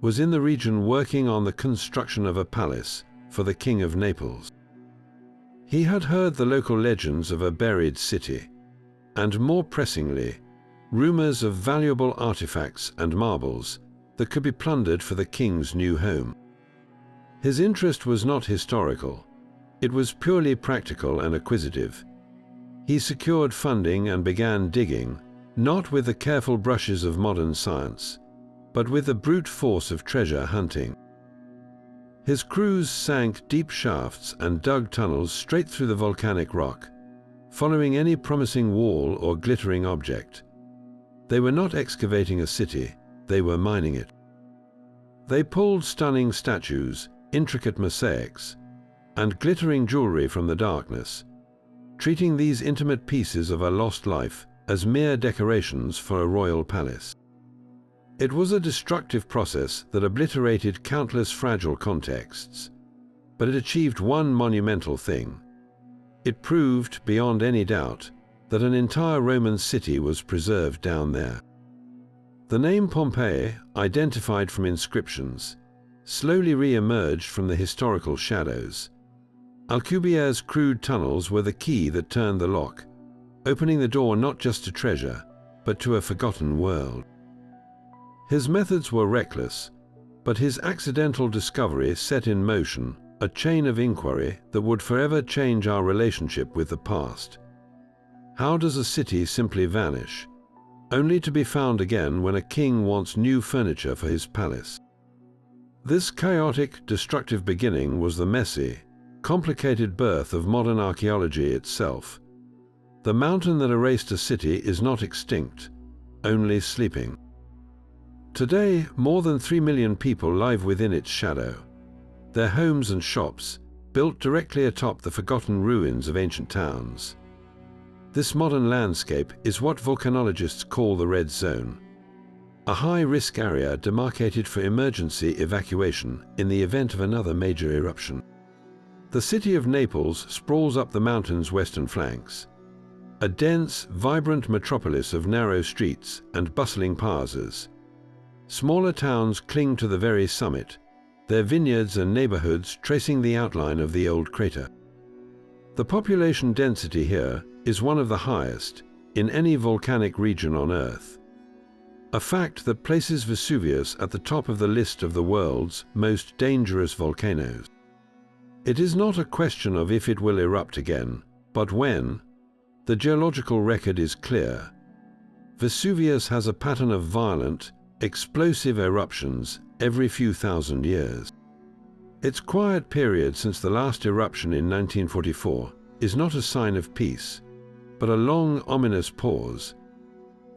was in the region working on the construction of a palace for the King of Naples. He had heard the local legends of a buried city, and more pressingly, rumors of valuable artifacts and marbles that could be plundered for the king's new home. His interest was not historical, it was purely practical and acquisitive. He secured funding and began digging, not with the careful brushes of modern science, but with the brute force of treasure hunting. His crews sank deep shafts and dug tunnels straight through the volcanic rock, following any promising wall or glittering object. They were not excavating a city, they were mining it. They pulled stunning statues, intricate mosaics, and glittering jewelry from the darkness, treating these intimate pieces of a lost life as mere decorations for a royal palace. It was a destructive process that obliterated countless fragile contexts, but it achieved one monumental thing. It proved, beyond any doubt, that an entire Roman city was preserved down there. The name Pompeii, identified from inscriptions, slowly re-emerged from the historical shadows. Alcubierre's crude tunnels were the key that turned the lock, opening the door not just to treasure, but to a forgotten world. His methods were reckless, But his accidental discovery set in motion a chain of inquiry that would forever change our relationship with the past. How does a city simply vanish, only to be found again when a king wants new furniture for his palace? This chaotic, destructive beginning was the messy, complicated birth of modern archaeology itself. The mountain that erased a city is not extinct, only sleeping. Today, more than 3 million people live within its shadow. Their homes and shops, built directly atop the forgotten ruins of ancient towns. This modern landscape is what volcanologists call the red zone, a high-risk area demarcated for emergency evacuation in the event of another major eruption. The city of Naples sprawls up the mountain's western flanks, a dense, vibrant metropolis of narrow streets and bustling plazas. Smaller towns cling to the very summit, their vineyards and neighborhoods tracing the outline of the old crater. The population density here is one of the highest in any volcanic region on Earth, a fact that places Vesuvius at the top of the list of the world's most dangerous volcanoes. It is not a question of if it will erupt again, but when. The geological record is clear. Vesuvius has a pattern of violent, explosive eruptions every few thousand years. Its quiet period since the last eruption in 1944 is not a sign of peace, but a long, ominous pause.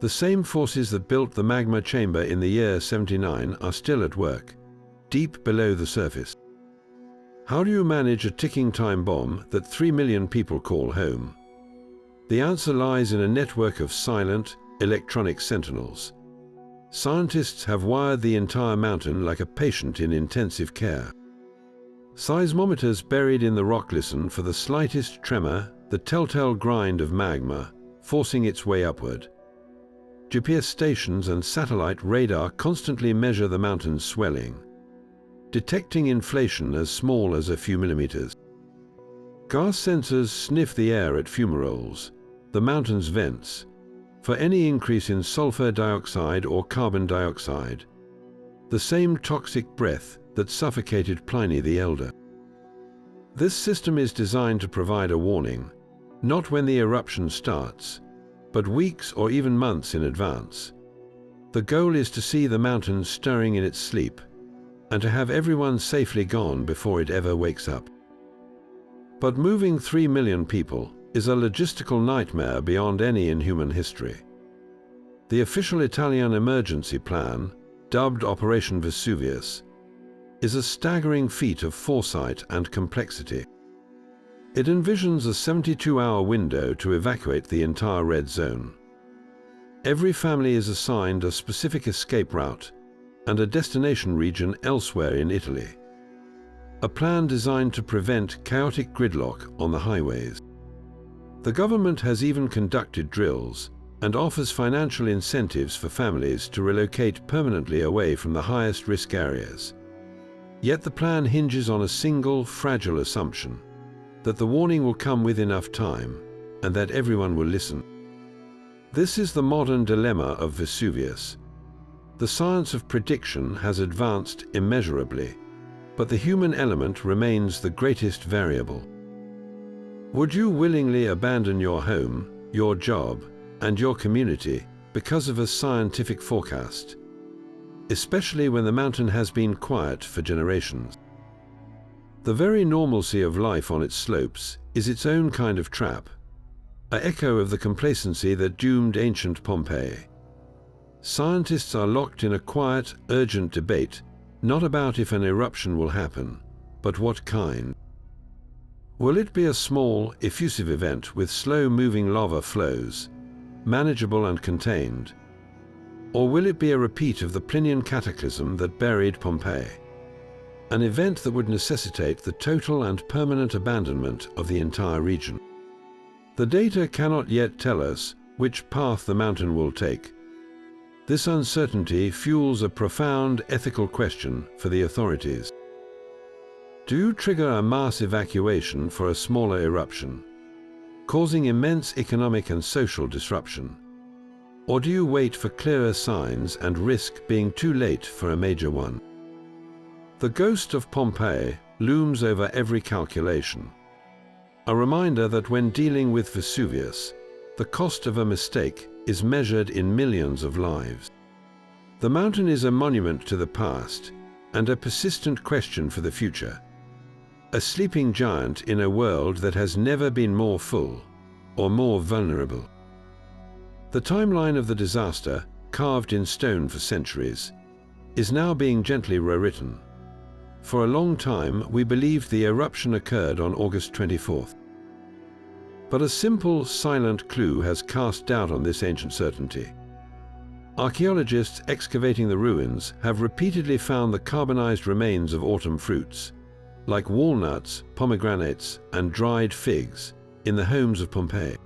The same forces that built the magma chamber in the year 79 are still at work, deep below the surface. How do you manage a ticking time bomb that 3 million people call home? The answer lies in a network of silent, electronic sentinels. Scientists have wired the entire mountain like a patient in intensive care. Seismometers buried in the rock listen for the slightest tremor, the telltale grind of magma forcing its way upward. GPS stations and satellite radar constantly measure the mountain's swelling, detecting inflation as small as a few millimeters. Gas sensors sniff the air at fumaroles, the mountain's vents, for any increase in sulfur dioxide or carbon dioxide, the same toxic breath that suffocated Pliny the Elder. This system is designed to provide a warning, not when the eruption starts, but weeks or even months in advance. The goal is to see the mountain stirring in its sleep, and to have everyone safely gone before it ever wakes up. But moving 3 million people is a logistical nightmare beyond any in human history. The official Italian emergency plan, dubbed Operation Vesuvius, is a staggering feat of foresight and complexity. It envisions a 72-hour window to evacuate the entire red zone. Every family is assigned a specific escape route and a destination region elsewhere in Italy. A plan designed to prevent chaotic gridlock on the highways. The government has even conducted drills and offers financial incentives for families to relocate permanently away from the highest risk areas. Yet the plan hinges on a single, fragile assumption: that the warning will come with enough time and that everyone will listen. This is the modern dilemma of Vesuvius. The science of prediction has advanced immeasurably, but the human element remains the greatest variable. Would you willingly abandon your home, your job, and your community because of a scientific forecast, especially when the mountain has been quiet for generations? The very normalcy of life on its slopes is its own kind of trap, an echo of the complacency that doomed ancient Pompeii. Scientists are locked in a quiet, urgent debate, not about if an eruption will happen, but what kind. Will it be a small, effusive event with slow-moving lava flows, manageable and contained? Or will it be a repeat of the Plinian cataclysm that buried Pompeii? An event that would necessitate the total and permanent abandonment of the entire region. The data cannot yet tell us which path the mountain will take. This uncertainty fuels a profound ethical question for the authorities. Do you trigger a mass evacuation for a smaller eruption, causing immense economic and social disruption? Or do you wait for clearer signs and risk being too late for a major one? The ghost of Pompeii looms over every calculation, a reminder that when dealing with Vesuvius, the cost of a mistake is measured in millions of lives. The mountain is a monument to the past and a persistent question for the future, a sleeping giant in a world that has never been more full or more vulnerable. The timeline of the disaster, carved in stone for centuries, is now being gently rewritten. For a long time, we believed the eruption occurred on August 24th. But a simple, silent clue has cast doubt on this ancient certainty. Archaeologists excavating the ruins have repeatedly found the carbonized remains of autumn fruits, like walnuts, pomegranates, and dried figs, in the homes of Pompeii.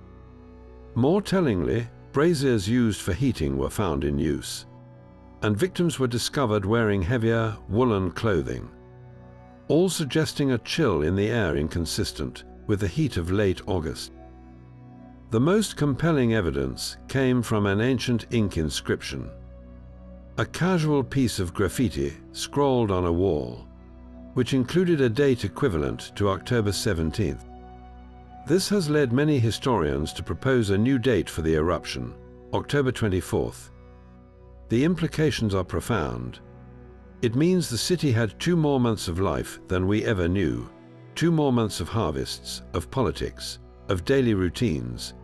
More tellingly, braziers used for heating were found in use, and victims were discovered wearing heavier, woolen clothing, all suggesting a chill in the air inconsistent with the heat of late August. The most compelling evidence came from an ancient ink inscription, a casual piece of graffiti scrawled on a wall, which included a date equivalent to October 17th. This has led many historians to propose a new date for the eruption, October 24th. The implications are profound. It means the city had 2 more months of life than we ever knew, 2 more months of harvests, of politics, of daily routines,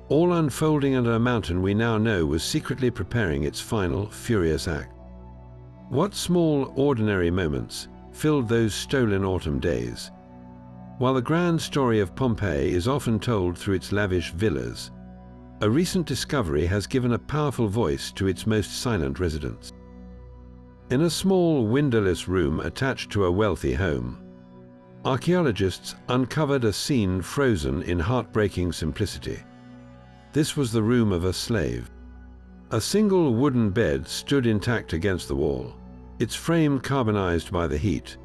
all unfolding under a mountain we now know was secretly preparing its final, furious act. What small, ordinary moments filled those stolen autumn days? While the grand story of Pompeii is often told through its lavish villas, a recent discovery has given a powerful voice to its most silent residents. In a small, windowless room attached to a wealthy home, archaeologists uncovered a scene frozen in heartbreaking simplicity. This was the room of a slave. A single wooden bed stood intact against the wall, its frame carbonized by the heat,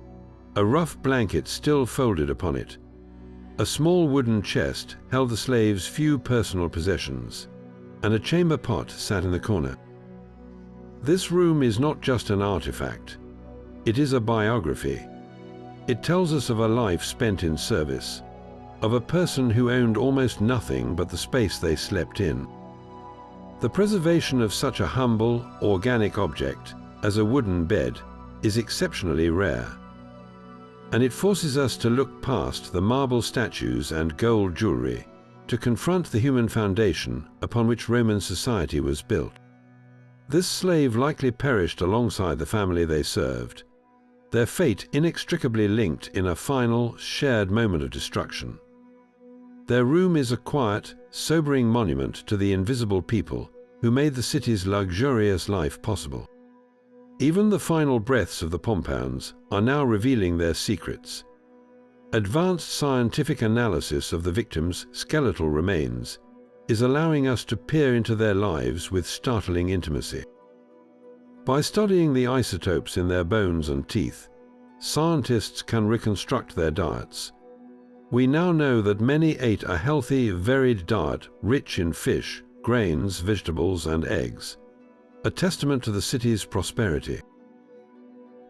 a rough blanket still folded upon it. A small wooden chest held the slave's few personal possessions, and a chamber pot sat in the corner. This room is not just an artifact, it is a biography. It tells us of a life spent in service, of a person who owned almost nothing but the space they slept in. The preservation of such a humble, organic object as a wooden bed is exceptionally rare, and it forces us to look past the marble statues and gold jewelry to confront the human foundation upon which Roman society was built. This slave likely perished alongside the family they served, their fate inextricably linked in a final, shared moment of destruction. Their room is a quiet, sobering monument to the invisible people who made the city's luxurious life possible. Even the final breaths of the Pompeians are now revealing their secrets. Advanced scientific analysis of the victims' skeletal remains is allowing us to peer into their lives with startling intimacy. By studying the isotopes in their bones and teeth, scientists can reconstruct their diets. We now know that many ate a healthy, varied diet rich in fish, grains, vegetables, and eggs, a testament to the city's prosperity.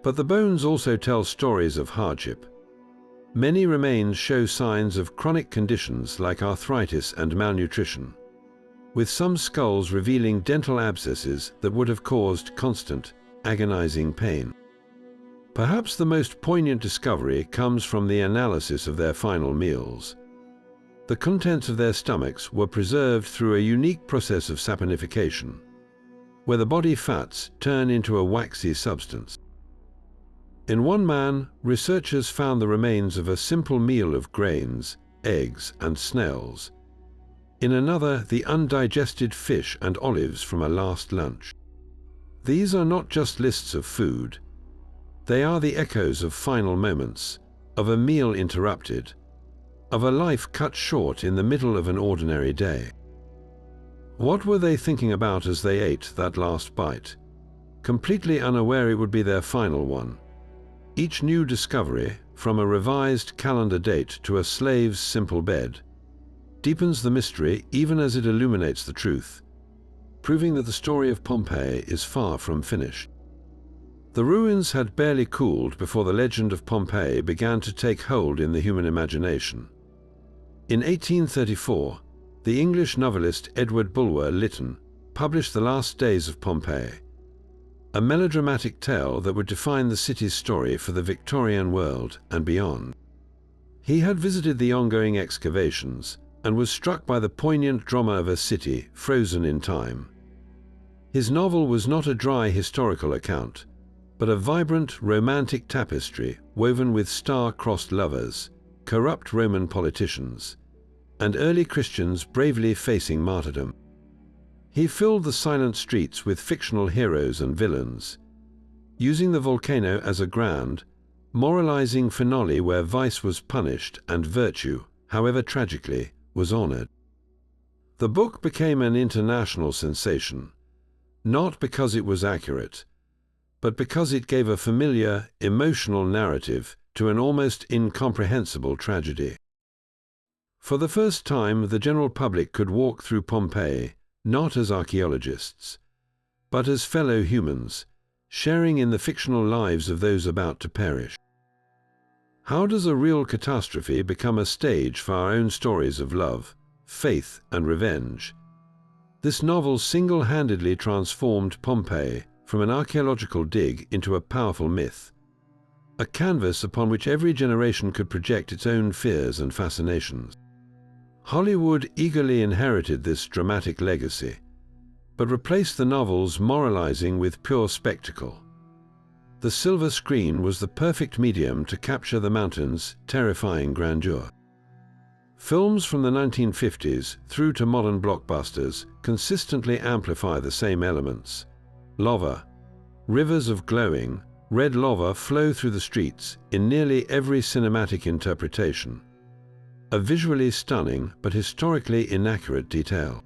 But the bones also tell stories of hardship. Many remains show signs of chronic conditions like arthritis and malnutrition, with some skulls revealing dental abscesses that would have caused constant, agonizing pain. Perhaps the most poignant discovery comes from the analysis of their final meals. The contents of their stomachs were preserved through a unique process of saponification, where the body fats turn into a waxy substance. In one man, researchers found the remains of a simple meal of grains, eggs, and snails. In another, the undigested fish and olives from a last lunch. These are not just lists of food. They are the echoes of final moments, of a meal interrupted, of a life cut short in the middle of an ordinary day. What were they thinking about as they ate that last bite, completely unaware it would be their final one? Each new discovery, from a revised calendar date to a slave's simple bed, deepens the mystery even as it illuminates the truth, proving that the story of Pompeii is far from finished. The ruins had barely cooled before the legend of Pompeii began to take hold in the human imagination. In 1834, the English novelist Edward Bulwer Lytton published The Last Days of Pompeii, a melodramatic tale that would define the city's story for the Victorian world and beyond. He had visited the ongoing excavations and was struck by the poignant drama of a city frozen in time. His novel was not a dry historical account, but a vibrant, romantic tapestry woven with star-crossed lovers, corrupt Roman politicians, and early Christians bravely facing martyrdom. He filled the silent streets with fictional heroes and villains, using the volcano as a grand, moralizing finale where vice was punished and virtue, however tragically, was honored. The book became an international sensation, not because it was accurate, but because it gave a familiar, emotional narrative to an almost incomprehensible tragedy. For the first time, the general public could walk through Pompeii not as archaeologists, but as fellow humans, sharing in the fictional lives of those about to perish. How does a real catastrophe become a stage for our own stories of love, faith, and revenge? This novel single-handedly transformed Pompeii from an archaeological dig into a powerful myth, a canvas upon which every generation could project its own fears and fascinations. Hollywood eagerly inherited this dramatic legacy, but replaced the novel's moralizing with pure spectacle. The silver screen was the perfect medium to capture the mountain's terrifying grandeur. Films from the 1950s through to modern blockbusters consistently amplify the same elements. Lava. Rivers of glowing, red lava flow through the streets in nearly every cinematic interpretation. A visually stunning but historically inaccurate detail.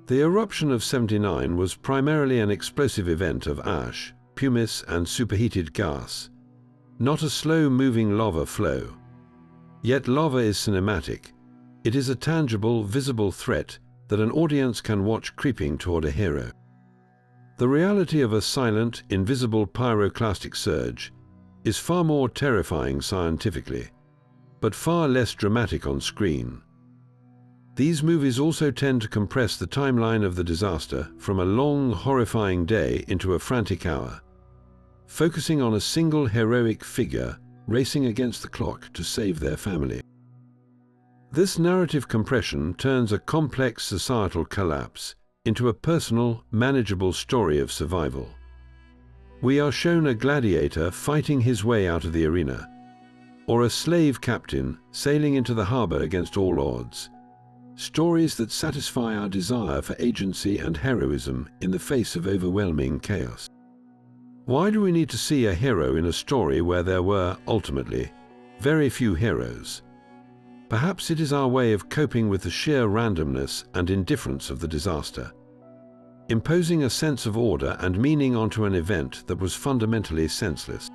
The eruption of '79 was primarily an explosive event of ash, pumice, and superheated gas, not a slow-moving lava flow. Yet lava is cinematic. It is a tangible, visible threat that an audience can watch creeping toward a hero. The reality of a silent, invisible pyroclastic surge is far more terrifying scientifically, but far less dramatic on screen. These movies also tend to compress the timeline of the disaster from a long, horrifying day into a frantic hour, focusing on a single heroic figure racing against the clock to save their family. This narrative compression turns a complex societal collapse into a personal, manageable story of survival. We are shown a gladiator fighting his way out of the arena, or a slave captain sailing into the harbor against all odds. Stories that satisfy our desire for agency and heroism in the face of overwhelming chaos. Why do we need to see a hero in a story where there were, ultimately, very few heroes? Perhaps it is our way of coping with the sheer randomness and indifference of the disaster, imposing a sense of order and meaning onto an event that was fundamentally senseless.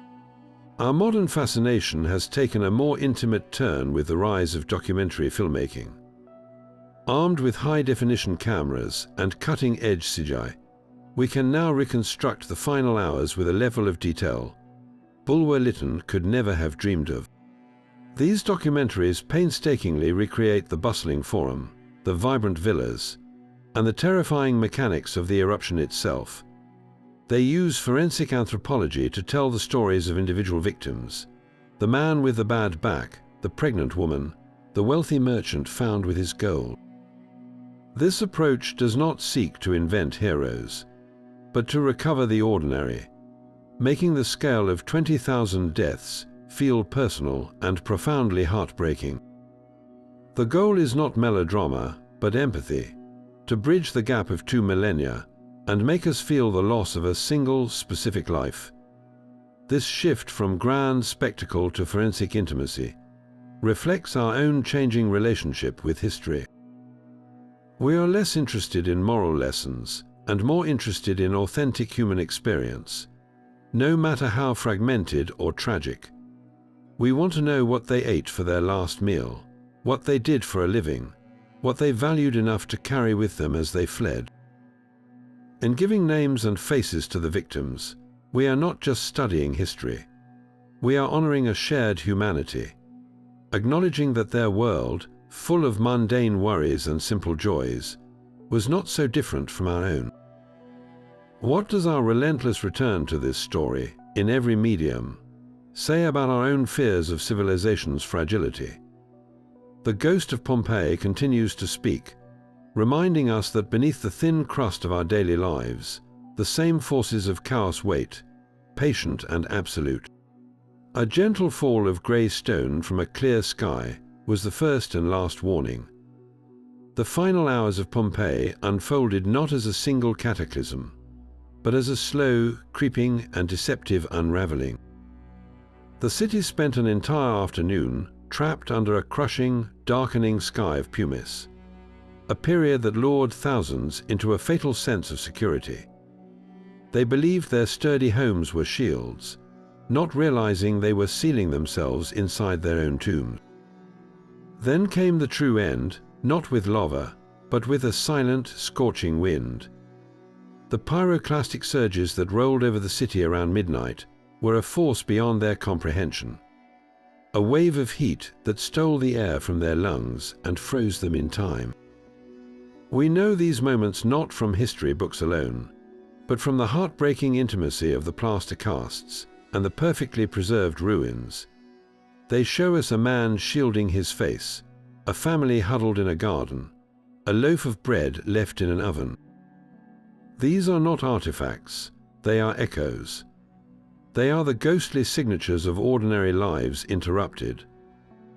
Our modern fascination has taken a more intimate turn with the rise of documentary filmmaking. Armed with high-definition cameras and cutting-edge CGI, we can now reconstruct the final hours with a level of detail Bulwer Lytton could never have dreamed of. These documentaries painstakingly recreate the bustling forum, the vibrant villas, and the terrifying mechanics of the eruption itself. They use forensic anthropology to tell the stories of individual victims: the man with the bad back, the pregnant woman, the wealthy merchant found with his gold. This approach does not seek to invent heroes, but to recover the ordinary, making the scale of 20,000 deaths feel personal and profoundly heartbreaking. The goal is not melodrama, but empathy, to bridge the gap of 2 millennia and make us feel the loss of a single, specific life. This shift from grand spectacle to forensic intimacy reflects our own changing relationship with history. We are less interested in moral lessons and more interested in authentic human experience, no matter how fragmented or tragic. We want to know what they ate for their last meal, what they did for a living, what they valued enough to carry with them as they fled. In giving names and faces to the victims, we are not just studying history. We are honoring a shared humanity, acknowledging that their world, full of mundane worries and simple joys, was not so different from our own. What does our relentless return to this story, in every medium, say about our own fears of civilization's fragility? The ghost of Pompeii continues to speak, reminding us that beneath the thin crust of our daily lives, the same forces of chaos wait, patient and absolute. A gentle fall of grey stone from a clear sky was the first and last warning. The final hours of Pompeii unfolded not as a single cataclysm, but as a slow, creeping and deceptive unraveling. The city spent an entire afternoon trapped under a crushing, darkening sky of pumice, a period that lured thousands into a fatal sense of security. They believed their sturdy homes were shields, not realizing they were sealing themselves inside their own tombs. Then came the true end, not with lava, but with a silent, scorching wind. The pyroclastic surges that rolled over the city around midnight were a force beyond their comprehension. A wave of heat that stole the air from their lungs and froze them in time. We know these moments not from history books alone, but from the heartbreaking intimacy of the plaster casts and the perfectly preserved ruins. They show us a man shielding his face, a family huddled in a garden, a loaf of bread left in an oven. These are not artifacts, they are echoes. They are the ghostly signatures of ordinary lives interrupted,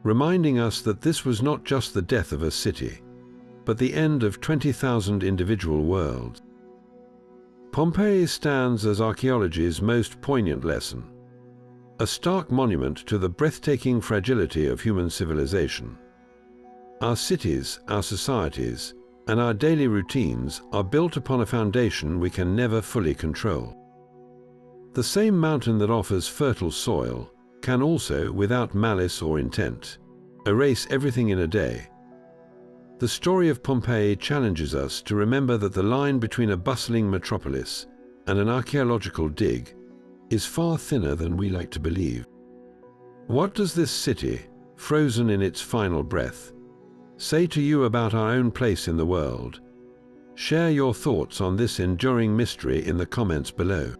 reminding us that this was not just the death of a city, but the end of 20,000 individual worlds. Pompeii stands as archaeology's most poignant lesson, a stark monument to the breathtaking fragility of human civilization. Our cities, our societies, and our daily routines are built upon a foundation we can never fully control. The same mountain that offers fertile soil can also, without malice or intent, erase everything in a day. The story of Pompeii challenges us to remember that the line between a bustling metropolis and an archaeological dig is far thinner than we like to believe. What does this city, frozen in its final breath, say to you about our own place in the world? Share your thoughts on this enduring mystery in the comments below.